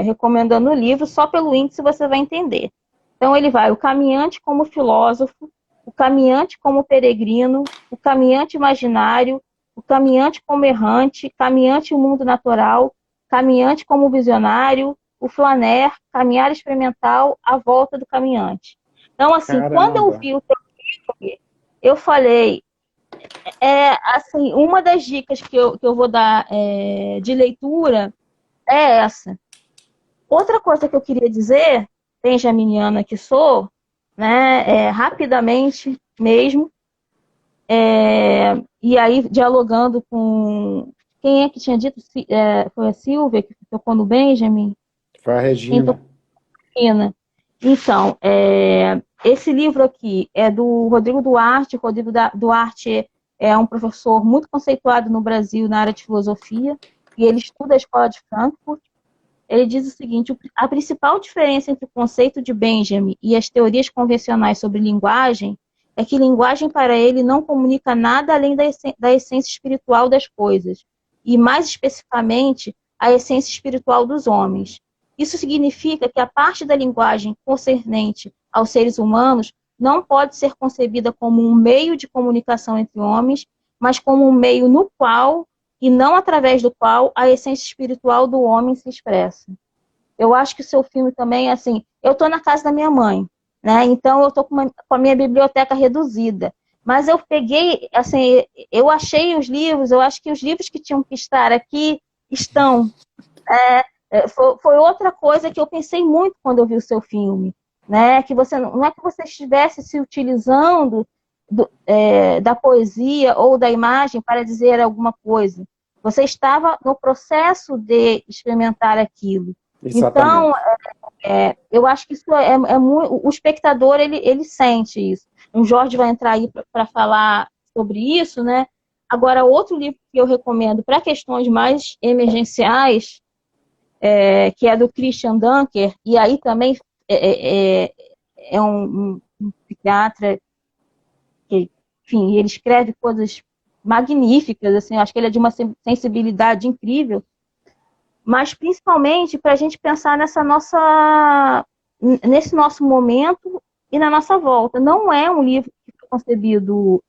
recomendando o livro, só pelo índice você vai entender. Então ele vai, o caminhante como filósofo, o caminhante como peregrino, o caminhante imaginário, o caminhante como errante, caminhante o mundo natural, caminhante como visionário, o flaner, caminhar experimental, a volta do caminhante. Então, assim, quando eu Caramba. vi o teu livro, eu falei, assim, uma das dicas que eu vou dar de leitura é essa. Outra coisa que eu queria dizer, benjaminiana que sou, né, rapidamente mesmo, e aí dialogando com quem é que tinha dito, foi a Silvia que tocou no Benjamin, Foi a quem Regina. tocou na Regina. Então, esse livro aqui é do Rodrigo Duarte. Rodrigo Duarte é um professor muito conceituado no Brasil na área de filosofia, e ele estuda a escola de Frankfurt. Ele diz o seguinte: a principal diferença entre o conceito de Benjamin e as teorias convencionais sobre linguagem é que linguagem para ele não comunica nada além da essência espiritual das coisas, e mais especificamente, a essência espiritual dos homens. Isso significa que a parte da linguagem concernente aos seres humanos não pode ser concebida como um meio de comunicação entre homens, mas como um meio no qual e não através do qual a essência espiritual do homem se expressa. Eu acho que o seu filme também, assim, eu estou na casa da minha mãe, né? Então eu estou com a minha biblioteca reduzida. Mas eu peguei, assim, eu achei os livros, eu acho que os livros que tinham que estar aqui estão. Foi outra coisa que eu pensei muito quando eu vi o seu filme, né? Que você não é que você estivesse se utilizando da poesia ou da imagem para dizer alguma coisa. Você estava no processo de experimentar aquilo. Então, Exatamente. eu acho que isso é muito. O espectador ele sente isso. O Jorge vai entrar aí para falar sobre isso, né? Agora, outro livro que eu recomendo para questões mais emergenciais, que é do Christian Dunker, e aí também é um psiquiatra que, enfim, ele escreve coisas magníficas, assim, acho que ele é de uma sensibilidade incrível, mas principalmente para a gente pensar nesse nosso momento e na nossa volta. Não é um livro que foi concebido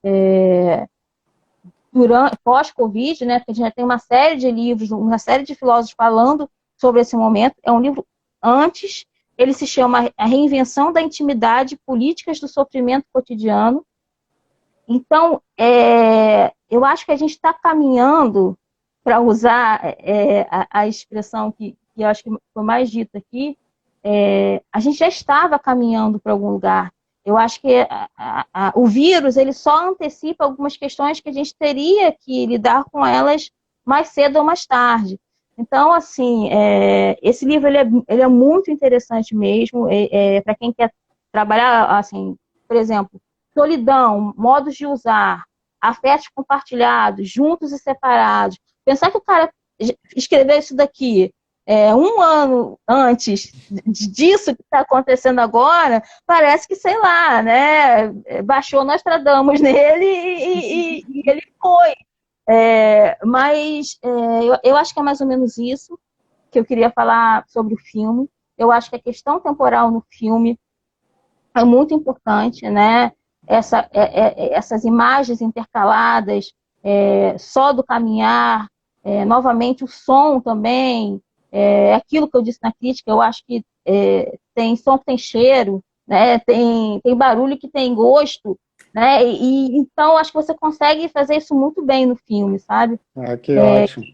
pós-Covid, né? Porque a gente já tem uma série de livros, uma série de filósofos falando sobre esse momento. É um livro antes, ele se chama A Reinvenção da Intimidade, Políticas do Sofrimento Cotidiano. Então, eu acho que a gente está caminhando, para usar a expressão que eu acho que foi mais dita aqui, a gente já estava caminhando para algum lugar. Eu acho que o vírus ele só antecipa algumas questões que a gente teria que lidar com elas mais cedo ou mais tarde. Então, assim, esse livro ele é muito interessante mesmo, para quem quer trabalhar, assim, por exemplo, solidão, modos de usar, afetos compartilhados, juntos e separados. Pensar que o cara escreveu isso daqui um ano antes disso que está acontecendo agora, parece que, sei lá, né? Baixou Nostradamus nele e ele foi. Mas eu acho que é mais ou menos isso que eu queria falar sobre o filme. Eu acho que a questão temporal no filme é muito importante, né? Essas imagens intercaladas, só do caminhar, novamente o som também, aquilo que eu disse na crítica, eu acho que tem som que tem cheiro, né? Tem barulho que tem gosto, né? Então acho que você consegue fazer isso muito bem no filme, sabe? Ah, que ótimo.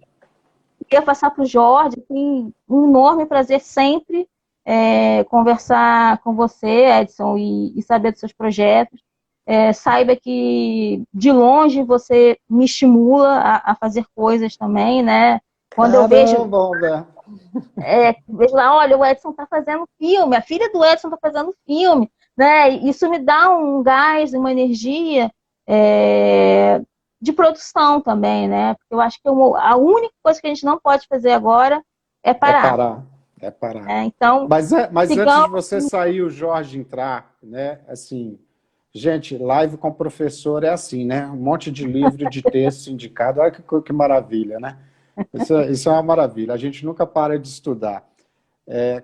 Queria passar para o Jorge, tem um enorme prazer sempre conversar com você, Edson, e saber dos seus projetos. Saiba que de longe você me estimula a fazer coisas também, né? Quando eu vejo lá, olha, o Edson está fazendo filme, a filha do Edson está fazendo filme, né? Isso me dá um gás, uma energia de produção também, né? Porque eu acho que a única coisa que a gente não pode fazer agora é É parar. parar, é parar. Então, Mas antes de sigamos. você sair, o Jorge entrar, né? Assim, gente, live com o professor é assim, né? Um monte de livro de texto indicado. Olha que maravilha, né? Isso é uma maravilha. A gente nunca para de estudar.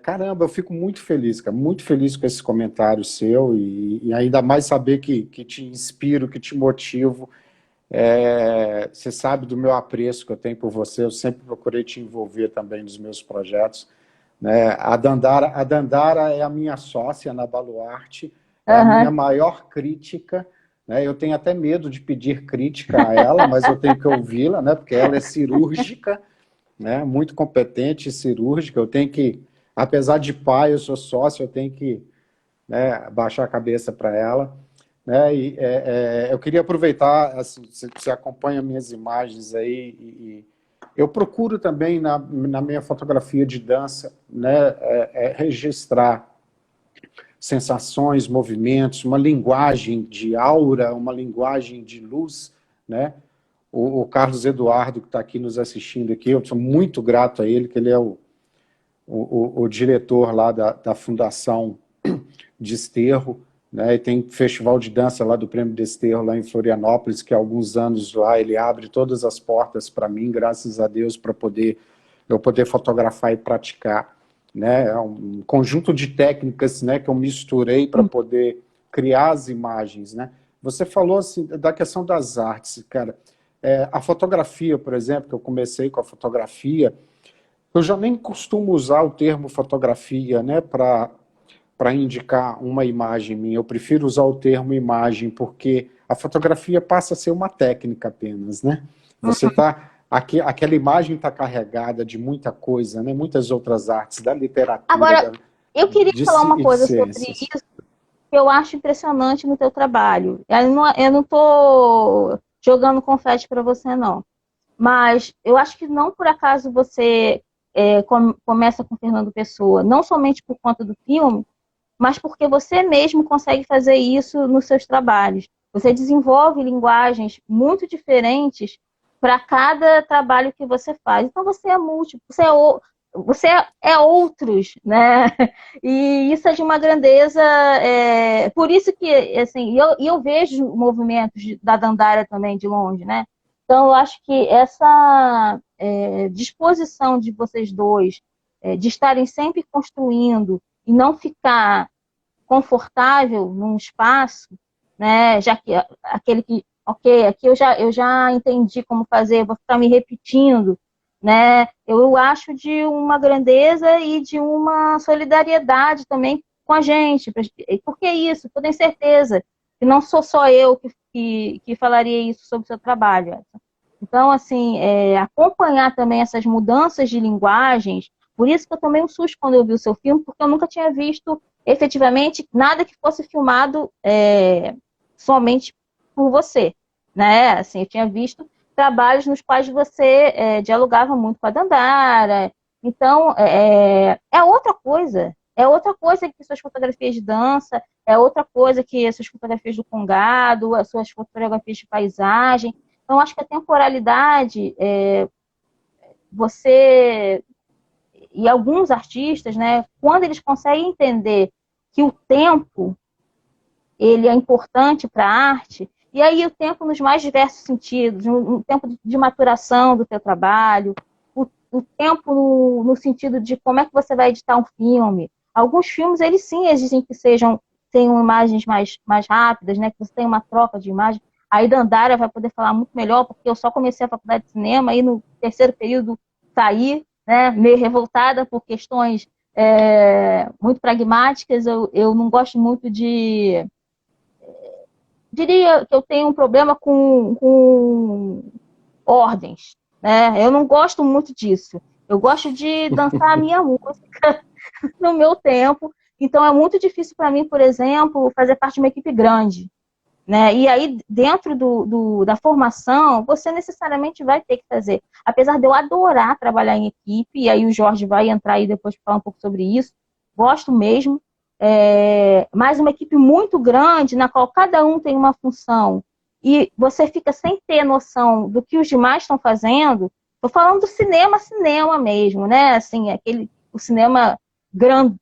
Caramba, eu fico muito feliz, cara, muito feliz com esse comentário seu e ainda mais saber que te inspiro, que te motivo. Você sabe do meu apreço que eu tenho por você, eu sempre procurei te envolver também nos meus projetos, né? A Dandara é a minha sócia na Baluarte, é a minha maior crítica, né? Eu tenho até medo de pedir crítica a ela, mas eu tenho que ouvi-la, né? Porque ela é cirúrgica, né? Muito competente e cirúrgica, eu tenho que, apesar de pai, eu sou sócio, eu tenho que, né, baixar a cabeça para ela. Né? Eu queria aproveitar, assim, você acompanha minhas imagens aí, eu procuro também na minha fotografia de dança, né, registrar sensações, movimentos, uma linguagem de aura, uma linguagem de luz, né? O Carlos Eduardo, que está aqui nos assistindo aqui, eu sou muito grato a ele, que ele é o diretor lá da Fundação Desterro, né, e tem festival de dança lá do Prêmio Desterro, lá em Florianópolis, que há alguns anos lá ele abre todas as portas para mim, graças a Deus, para eu poder fotografar e praticar. Né, é um conjunto de técnicas, né, que eu misturei para poder criar as imagens. Né. Você falou assim, da questão das artes, cara. A fotografia, por exemplo, que eu comecei com a fotografia, eu já nem costumo usar o termo fotografia, né, para indicar uma imagem minha. Eu prefiro usar o termo imagem, porque a fotografia passa a ser uma técnica apenas, né? Você tá, aquela imagem está carregada de muita coisa, né? Muitas outras artes, da literatura, Agora, eu queria falar uma e de coisa sobre ciências. isso que eu acho impressionante no teu trabalho. Eu não estou jogando confete para você, não. Mas eu acho que não por acaso você começa com Fernando Pessoa, não somente por conta do filme, mas porque você mesmo consegue fazer isso nos seus trabalhos. Você desenvolve linguagens muito diferentes para cada trabalho que você faz. Então você é múltiplo, você é outros, né? E isso é de uma grandeza. Por isso que, assim, eu vejo movimentos da Dandara também de longe, né? Então eu acho que essa disposição de vocês dois, de estarem sempre construindo e não ficar confortável num espaço, né? Já que aquele que, ok, aqui eu já entendi como fazer, vou ficar me repetindo, né? Eu acho de uma grandeza e de uma solidariedade também com a gente, porque é isso, eu tenho certeza que não sou só eu que falaria isso sobre o seu trabalho, Edson. Então, assim, acompanhar também essas mudanças de linguagens, por isso que eu tomei um susto quando eu vi o seu filme, porque eu nunca tinha visto efetivamente nada que fosse filmado somente por você, né? Assim, eu tinha visto trabalhos nos quais você dialogava muito com a Dandara. Então, é outra coisa que suas fotografias de dança, é outra coisa que as suas fotografias do Congado, as suas fotografias de paisagem. Então, acho que a temporalidade, você e alguns artistas, né, quando eles conseguem entender que o tempo ele é importante para a arte, e aí o tempo nos mais diversos sentidos, um tempo de maturação do teu trabalho, o tempo no sentido de como é que você vai editar um filme. Alguns filmes, eles sim exigem que tenham imagens mais rápidas, né, que você tenha uma troca de imagem. Aí Dandara vai poder falar muito melhor, porque eu só comecei a faculdade de cinema e no terceiro período saí, né, meio revoltada por questões muito pragmáticas. Eu não gosto muito diria que eu tenho um problema com ordens, né? Eu não gosto muito disso. Eu gosto de dançar a minha música no meu tempo. Então é muito difícil para mim, por exemplo, fazer parte de uma equipe grande, né? E aí, dentro da formação, você necessariamente vai ter que fazer. Apesar de eu adorar trabalhar em equipe, e aí o Jorge vai entrar aí depois para falar um pouco sobre isso, gosto mesmo, mas uma equipe muito grande, na qual cada um tem uma função, e você fica sem ter noção do que os demais estão fazendo. Estou falando do cinema mesmo, né? Assim, o cinema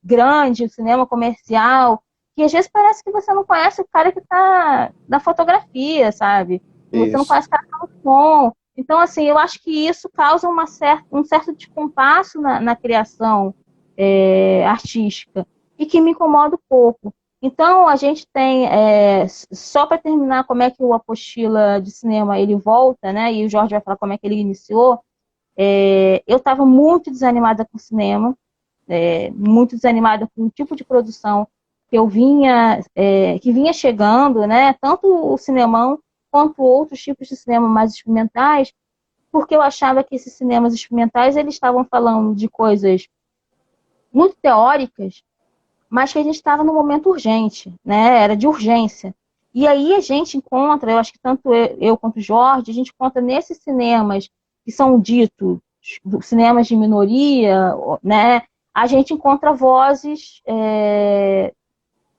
grande, o cinema comercial, que às vezes parece que você não conhece o cara que está na fotografia, sabe? Você não Isso. conhece o cara que está no som. Então, assim, eu acho que isso causa um certo descompasso na criação artística e que me incomoda um pouco. Então, a gente tem, só para terminar, como é que o Apostila de Cinema ele volta, né? E o Jorge vai falar como é que ele iniciou. Eu estava muito desanimada com o cinema, muito desanimada com o tipo de produção que que vinha chegando, né? Tanto o cinemão quanto outros tipos de cinema mais experimentais, porque eu achava que esses cinemas experimentais eles estavam falando de coisas muito teóricas, mas que a gente estava num momento urgente, né? Era de urgência. E aí a gente encontra, eu acho que tanto eu quanto o Jorge, a gente encontra nesses cinemas que são ditos cinemas de minoria, né? A gente encontra vozes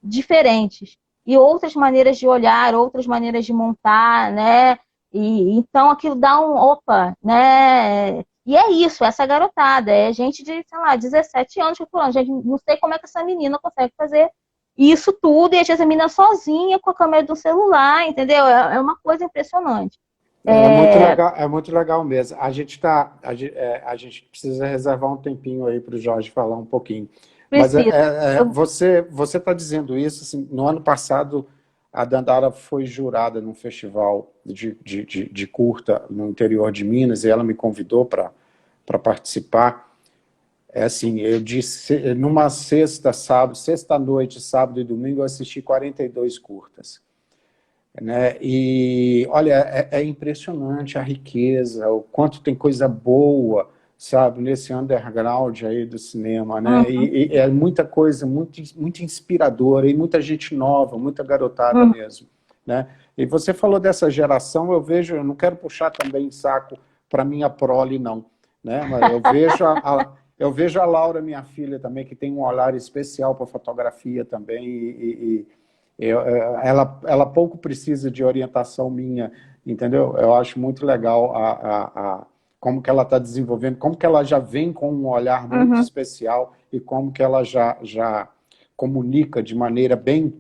diferentes e outras maneiras de olhar, outras maneiras de montar, né? E então aquilo dá opa, né? E é isso, essa garotada, é gente de, sei lá, 17 anos que eu tô falando, gente, não sei como é que essa menina consegue fazer isso tudo, e às vezes a menina sozinha com a câmera do celular, entendeu? É uma coisa impressionante. É muito legal mesmo. A gente precisa reservar um tempinho aí para o Jorge falar um pouquinho. Mas Precisa. você está dizendo isso, assim, no ano passado a Dandara foi jurada num festival de curta no interior de Minas e ela me convidou para participar. É assim, eu disse, numa sexta noite, sábado e domingo, eu assisti 42 curtas. Né? E olha, é impressionante a riqueza, o quanto tem coisa boa, sabe, nesse underground aí do cinema, né? Uhum, E é muita coisa muito inspiradora e muita gente nova, muita garotada uhum, mesmo, né? E você falou dessa geração, eu não quero puxar também saco para minha prole não, né? Mas eu vejo a Laura, minha filha também, que tem um olhar especial para fotografia também ela pouco precisa de orientação minha, entendeu? Eu acho muito legal como que ela está desenvolvendo, como que ela já vem com um olhar muito uhum. especial e como que ela já comunica de maneira bem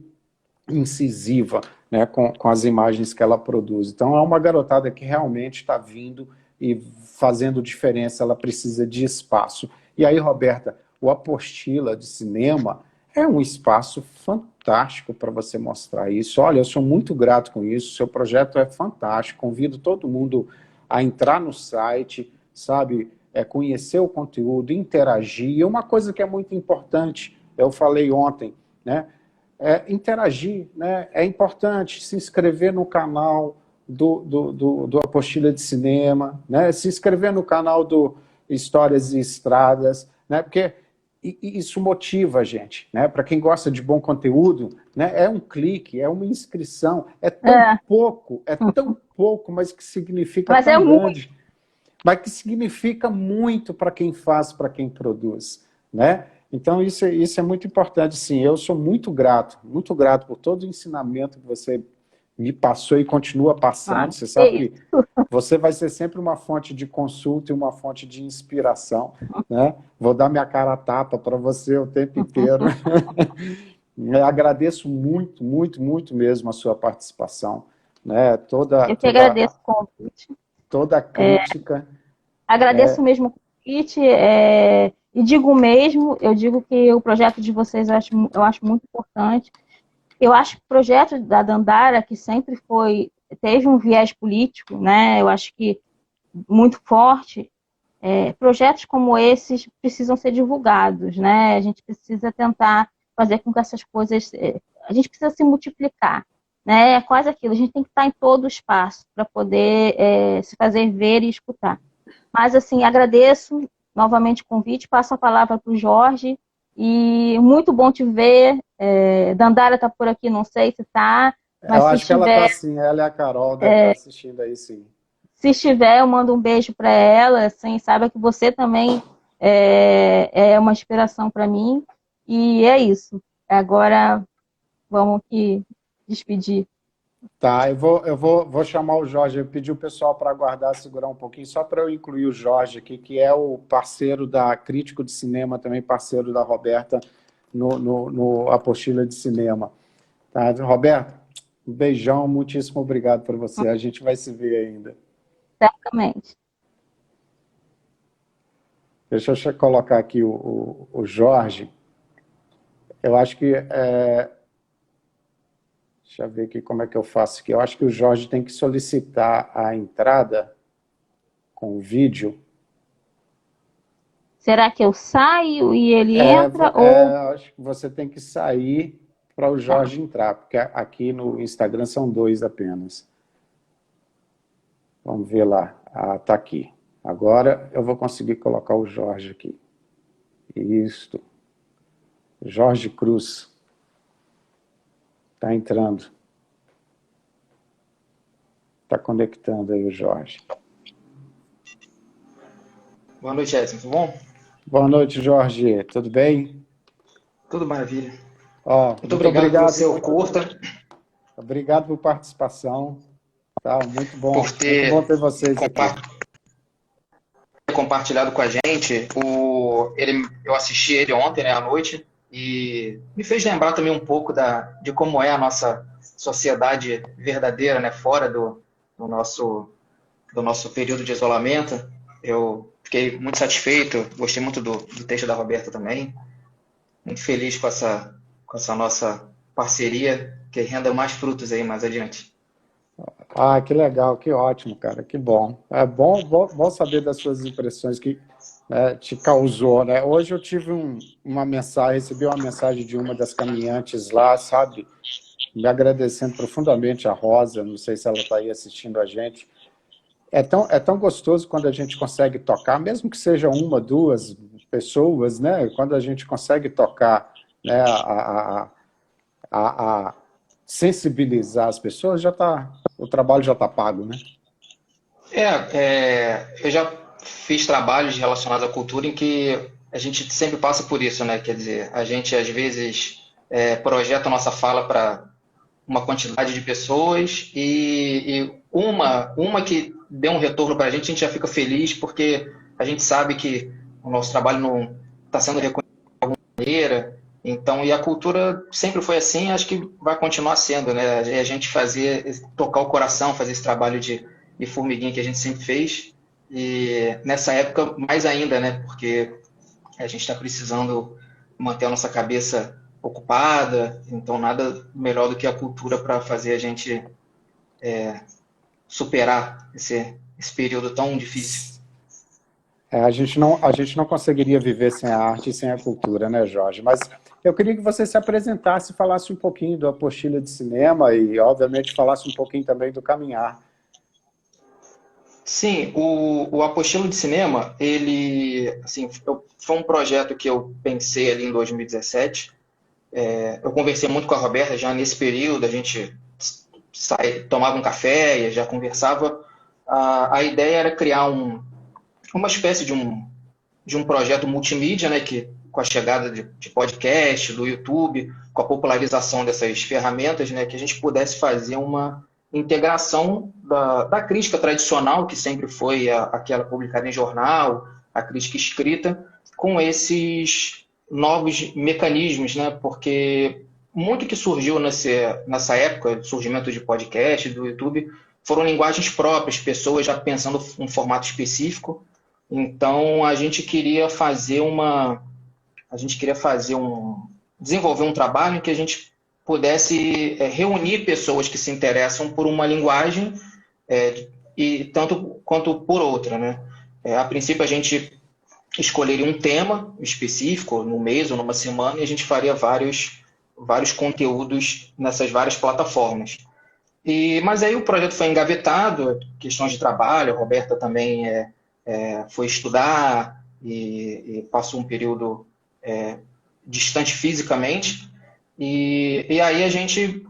incisiva, né, com as imagens que ela produz. Então é uma garotada que realmente está vindo e fazendo diferença, ela precisa de espaço. E aí, Roberta, o Apostila de Cinema é um espaço fantástico para você mostrar isso. Olha, eu sou muito grato com isso, seu projeto é fantástico, convido todo mundo a entrar no site, sabe, conhecer o conteúdo, interagir. E uma coisa que é muito importante, eu falei ontem, né, interagir, né? É importante se inscrever no canal do Apostila de Cinema, né? Se inscrever no canal do Histórias e Estradas, né? Porque isso motiva a gente, né? Para quem gosta de bom conteúdo, né? É um clique, é uma inscrição, é tão pouco, mas que significa Mas tão muito. grande, mas que significa muito para quem faz, para quem produz, né? Então, isso é muito importante, sim. Eu sou muito grato por todo o ensinamento que você me passou e continua passando. Você sabe que você vai ser sempre uma fonte de consulta e uma fonte de inspiração, né? Vou dar minha cara a tapa para você o tempo inteiro. Eu agradeço muito, muito, muito mesmo a sua participação, né? Eu que agradeço o convite. Toda a crítica. Agradeço mesmo o convite, e digo mesmo, eu digo que o projeto de vocês eu acho muito importante. Eu acho que o projeto da Dandara, que sempre teve um viés político, né? Eu acho que muito forte, projetos como esses precisam ser divulgados, né? A gente precisa tentar fazer com que essas coisas, a gente precisa se multiplicar, né? É quase aquilo, a gente tem que estar em todo o espaço para poder se fazer ver e escutar. Mas, assim, agradeço novamente o convite, passo a palavra para o Jorge, e muito bom te ver. Dandara está por aqui, não sei se está, mas Eu se acho que ela estiver... está sim, ela e a Carol devem estar assistindo aí, sim. Se estiver, eu mando um beijo para ela, assim, saiba que você também é uma inspiração para mim, e é isso. Agora, vamos que despedir. Tá, eu vou chamar o Jorge, eu pedi o pessoal para aguardar, segurar um pouquinho, só para eu incluir o Jorge aqui, que é o parceiro crítico de cinema, também parceiro da Roberta no Apostila de Cinema. Tá, Roberta, um beijão, muitíssimo obrigado por você, a gente vai se ver ainda. Certamente. Deixa eu colocar aqui o Jorge, eu acho que... Deixa eu ver aqui como é que eu faço aqui. Eu acho que o Jorge tem que solicitar a entrada com o vídeo. Será que eu saio e ele entra? Ou... Acho que você tem que sair para o Jorge entrar, porque aqui no Instagram são 2 apenas. Vamos ver lá. Ah, tá aqui. Agora eu vou conseguir colocar o Jorge aqui. Isto. Jorge Cruz. Está entrando. Está conectando aí o Jorge. Boa noite, Edson. Tudo bom? Boa noite, Jorge. Tudo bem? Tudo maravilha. Muito obrigado pelo seu curta. Obrigado por participação. Tá, muito bom. Por ter, muito bom ter vocês aqui. Compartilhado com a gente. Eu assisti ele ontem, né, à noite, e me fez lembrar também um pouco de como é a nossa sociedade verdadeira, né, fora do nosso período de isolamento. Eu fiquei muito satisfeito, gostei muito do texto da Roberta também. Muito feliz com essa nossa parceria, que renda mais frutos aí mais adiante. Ah, que legal, que ótimo, cara, que bom. É bom saber das suas impressões que te causou, né? Hoje eu tive recebi uma mensagem de uma das caminhantes lá, sabe? Me agradecendo profundamente, a Rosa, não sei se ela está aí assistindo a gente. É tão gostoso quando a gente consegue tocar, mesmo que seja 1, 2 pessoas, né? Quando a gente consegue tocar, né, a sensibilizar as pessoas, o trabalho já está pago, né? Eu já fiz trabalhos relacionados à cultura em que a gente sempre passa por isso, né? Quer dizer, a gente às vezes projeta a nossa fala para uma quantidade de pessoas e uma que dê um retorno para a gente já fica feliz porque a gente sabe que o nosso trabalho não está sendo reconhecido de alguma maneira. Então, e a cultura sempre foi assim, acho que vai continuar sendo, né? A gente tocar o coração, fazer esse trabalho de formiguinha que a gente sempre fez. E nessa época, mais ainda, né? Porque a gente está precisando manter a nossa cabeça ocupada, então nada melhor do que a cultura para fazer a gente superar esse período tão difícil. A gente não conseguiria viver sem a arte e sem a cultura, né, Jorge? Mas eu queria que você se apresentasse, falasse um pouquinho do Apostila de Cinema e, obviamente, falasse um pouquinho também do Caminhar. Sim, o Apostilo de Cinema, ele, assim, foi um projeto que eu pensei ali em 2017. Eu conversei muito com a Roberta já nesse período, a gente tomava um café e já conversava. A ideia era criar uma espécie de um projeto multimídia, né, que com a chegada de podcast, do YouTube, com a popularização dessas ferramentas, né, que a gente pudesse fazer uma integração da crítica tradicional, que sempre foi aquela publicada em jornal, a crítica escrita, com esses novos mecanismos, né, porque muito que surgiu nessa época, surgimento de podcast, do YouTube, foram linguagens próprias, pessoas já pensando um formato específico. Então desenvolver um trabalho em que a gente pudesse reunir pessoas que se interessam por uma linguagem e tanto quanto por outra, né? A princípio a gente escolheria um tema específico no mês ou numa semana e a gente faria vários conteúdos nessas várias plataformas. Mas aí o projeto foi engavetado, questões de trabalho, a Roberta também foi estudar e passou um período distante fisicamente. E aí a gente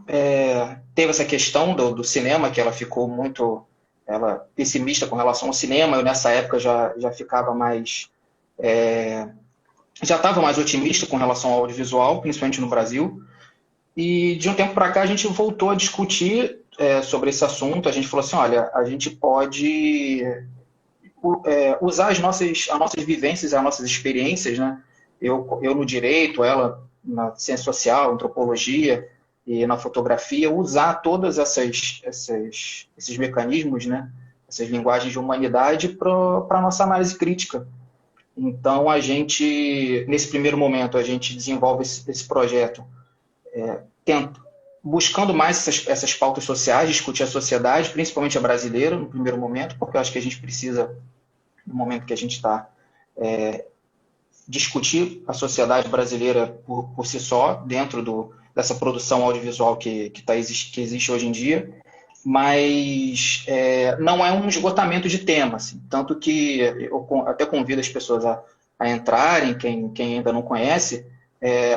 teve essa questão do cinema, que ela ficou muito pessimista com relação ao cinema. Eu, nessa época, já ficava mais... já estava mais otimista com relação ao audiovisual, principalmente no Brasil. E de um tempo para cá a gente voltou a discutir sobre esse assunto. A gente falou assim, olha, a gente pode usar as nossas vivências, as nossas experiências, né? Eu no direito, ela na ciência social, antropologia e na fotografia, usar todas esses mecanismos, né? Essas linguagens de humanidade para a nossa análise crítica. Então, nesse primeiro momento, a gente desenvolve esse projeto buscando mais essas pautas sociais, discutir a sociedade, principalmente a brasileira, no primeiro momento, porque eu acho que a gente precisa, no momento que a gente está, discutir a sociedade brasileira por si só, dentro dessa produção audiovisual que existe hoje em dia, mas não é um esgotamento de tema, assim, tanto que eu até convido as pessoas a entrarem, quem ainda não conhece.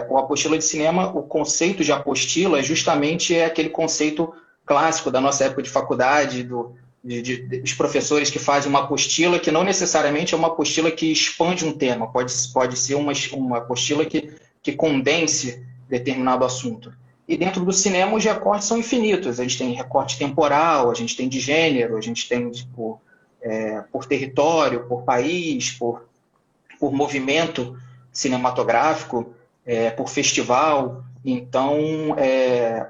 O Apostila de Cinema, o conceito de apostila justamente é aquele conceito clássico da nossa época de faculdade, dos professores que fazem uma apostila, que não necessariamente é uma apostila que expande um tema, pode ser uma apostila que condense determinado assunto. E dentro do cinema os recortes são infinitos, a gente tem recorte temporal, a gente tem de gênero, a gente tem por território, por país, por movimento cinematográfico, por festival. Então,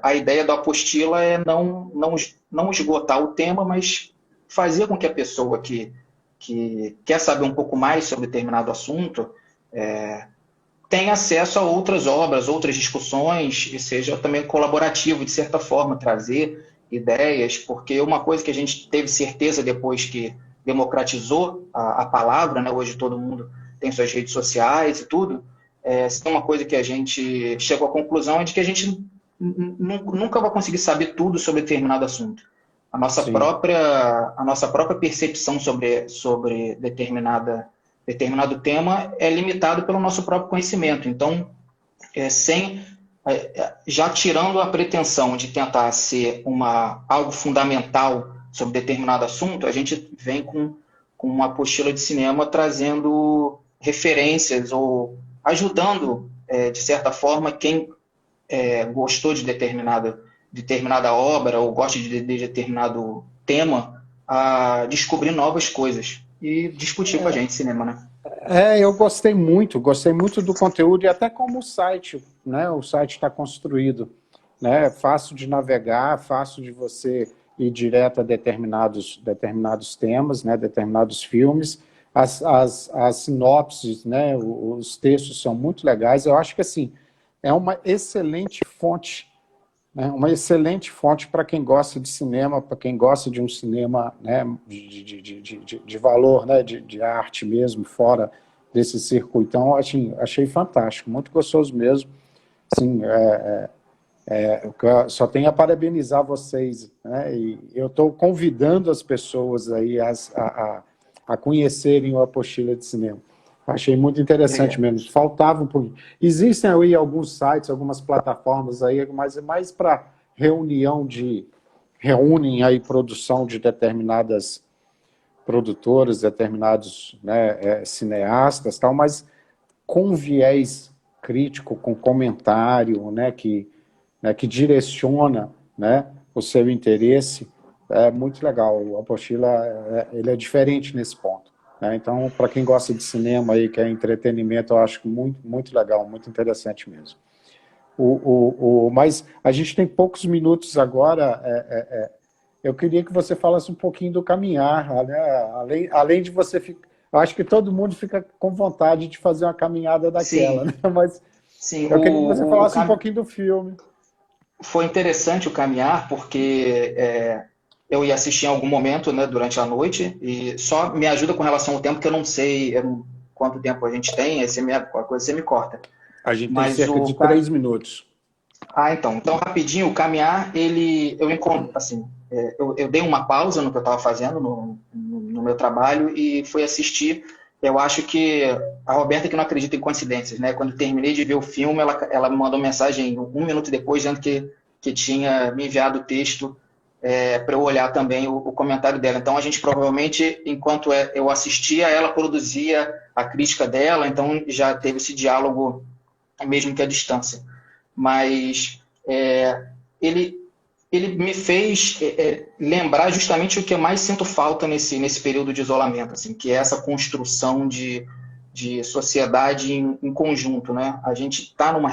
a ideia do apostila é não esgotar o tema, mas fazer com que a pessoa que quer saber um pouco mais sobre determinado assunto tenha acesso a outras obras, outras discussões, e seja também colaborativo, de certa forma, trazer ideias, porque uma coisa que a gente teve certeza depois que democratizou a palavra, né? Hoje todo mundo tem suas redes sociais e tudo. Se tem uma coisa que a gente chegou à conclusão é de que a gente nunca vai conseguir saber tudo sobre determinado assunto. A nossa própria percepção sobre determinado tema é limitado pelo nosso próprio conhecimento. Então, já tirando a pretensão de tentar ser algo fundamental sobre determinado assunto, a gente vem com uma apostila de cinema trazendo referências ou ajudando, de certa forma, quem gostou de determinada obra ou gosta de determinado tema a descobrir novas coisas e discutir com a gente cinema, né? Eu gostei muito do conteúdo e até como o site, né? O site está construído, né? É fácil de navegar, fácil de você ir direto a determinados temas, né? Determinados filmes. As sinopses, né? Os textos são muito legais. Eu acho que assim é uma excelente fonte né? Uma excelente fonte para quem gosta de cinema, para quem gosta de um cinema, né, de valor, né, de arte mesmo, fora desse circuito. Então, assim, achei fantástico, muito gostoso mesmo. Assim, eu só tenho a parabenizar vocês, né? E eu estou convidando as pessoas aí a conhecerem o Apostila de Cinema. Achei muito interessante Obrigado. mesmo. Faltava um pouquinho. Existem aí alguns sites, algumas plataformas aí, mas é mais para reúnem aí produção de determinadas produtoras, determinados, né, cineastas, tal, mas com viés crítico, com comentário, né, que direciona, né, o seu interesse. É muito legal. O Apostila, ele é diferente nesse ponto, né? Então, para quem gosta de cinema aí, que é entretenimento, eu acho muito, muito legal, muito interessante mesmo. Mas a gente tem poucos minutos agora. Eu queria que você falasse um pouquinho do caminhar, né? Além de você ficar. Eu acho que todo mundo fica com vontade de fazer uma caminhada daquela, né? Sim, Mas sim. eu queria que você falasse um pouquinho do filme. Foi interessante o caminhar, porque eu ia assistir em algum momento, né, durante a noite, e só me ajuda com relação ao tempo, que eu não sei quanto tempo a gente tem, aí qualquer coisa você me corta. A gente tem Mas cerca de 3 minutos. então rapidinho, o caminhar, eu encontro, assim, eu dei uma pausa no que eu estava fazendo no meu trabalho e fui assistir. Eu acho que a Roberta que não acredita em coincidências, né? Quando terminei de ver o filme, ela me mandou mensagem 1 minuto depois, dizendo que tinha me enviado o texto para eu olhar também o comentário dela. Então, a gente provavelmente, enquanto eu assistia, ela produzia a crítica dela, então já teve esse diálogo, mesmo que à distância. Mas ele, ele me fez lembrar justamente o que eu mais sinto falta nesse período de isolamento, assim, que é essa construção de sociedade em conjunto, né? A gente está numa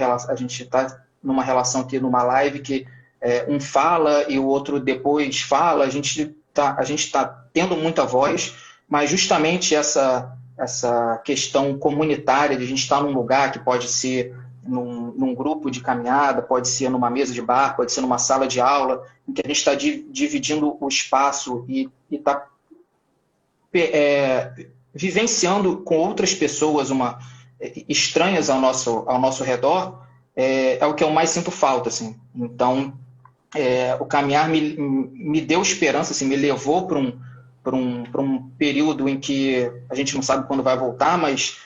relação aqui, numa live que um fala e o outro depois fala, a gente tá tendo muita voz, mas justamente essa questão comunitária de a gente estar num lugar que pode ser num grupo de caminhada, pode ser numa mesa de bar, pode ser numa sala de aula, em que a gente está dividindo o espaço e está vivenciando com outras pessoas estranhas ao nosso redor, é o que eu mais sinto falta, assim. Então, o caminhar me deu esperança, assim, me levou para um período em que a gente não sabe quando vai voltar, mas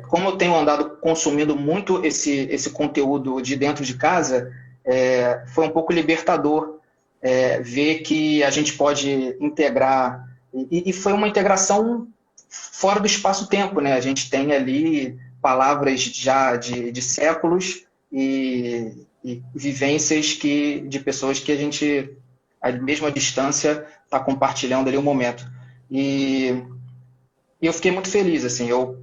como eu tenho andado consumindo muito esse conteúdo de dentro de casa, foi um pouco libertador ver que a gente pode integrar, e foi uma integração fora do espaço-tempo, né? A gente tem ali palavras já de séculos e vivências de pessoas que a gente, mesmo à distância, está compartilhando ali um momento. E eu fiquei muito feliz, assim, eu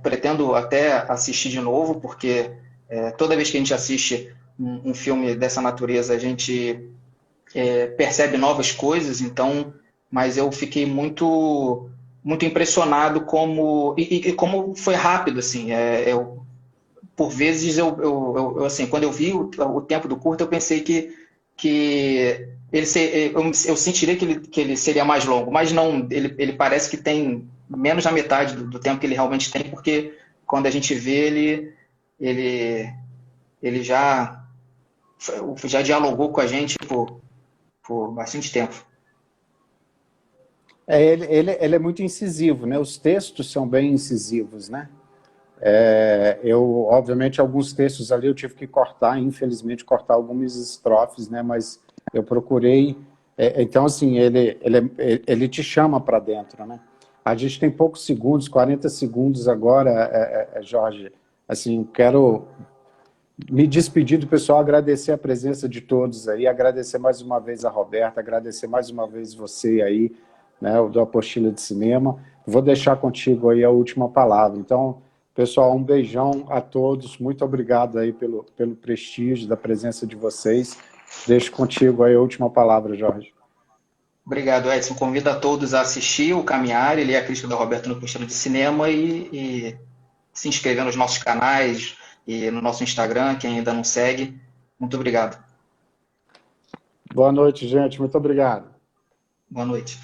pretendo até assistir de novo, porque toda vez que a gente assiste um filme dessa natureza, a gente percebe novas coisas, então, mas eu fiquei muito muito impressionado como foi rápido, assim, por vezes assim, quando eu vi o tempo do curto, eu pensei que eu sentiria que ele seria mais longo, mas não, ele parece que tem menos da metade do tempo que ele realmente tem, porque quando a gente vê ele já dialogou com a gente por bastante tempo. Ele é muito incisivo, né? Os textos são bem incisivos, né? Obviamente, alguns textos ali eu tive que cortar, infelizmente, cortar algumas estrofes, né? Mas eu procurei. Então, assim, ele te chama para dentro, né? A gente tem poucos segundos, 40 segundos agora, Jorge. Assim, quero me despedir do pessoal, agradecer a presença de todos aí, agradecer mais uma vez a Roberta, agradecer mais uma vez você aí, né, do Apostila de Cinema. Vou deixar contigo aí a última palavra. Então, pessoal, um beijão a todos. Muito obrigado aí pelo prestígio da presença de vocês. Deixo contigo aí a última palavra, Jorge. Obrigado, Edson. Convido a todos a assistir o Caminhar, ele é a crítica da Roberta no Apostila de Cinema, e se inscrever nos nossos canais e no nosso Instagram, quem ainda não segue. Muito obrigado. Boa noite, gente. Muito obrigado. Boa noite.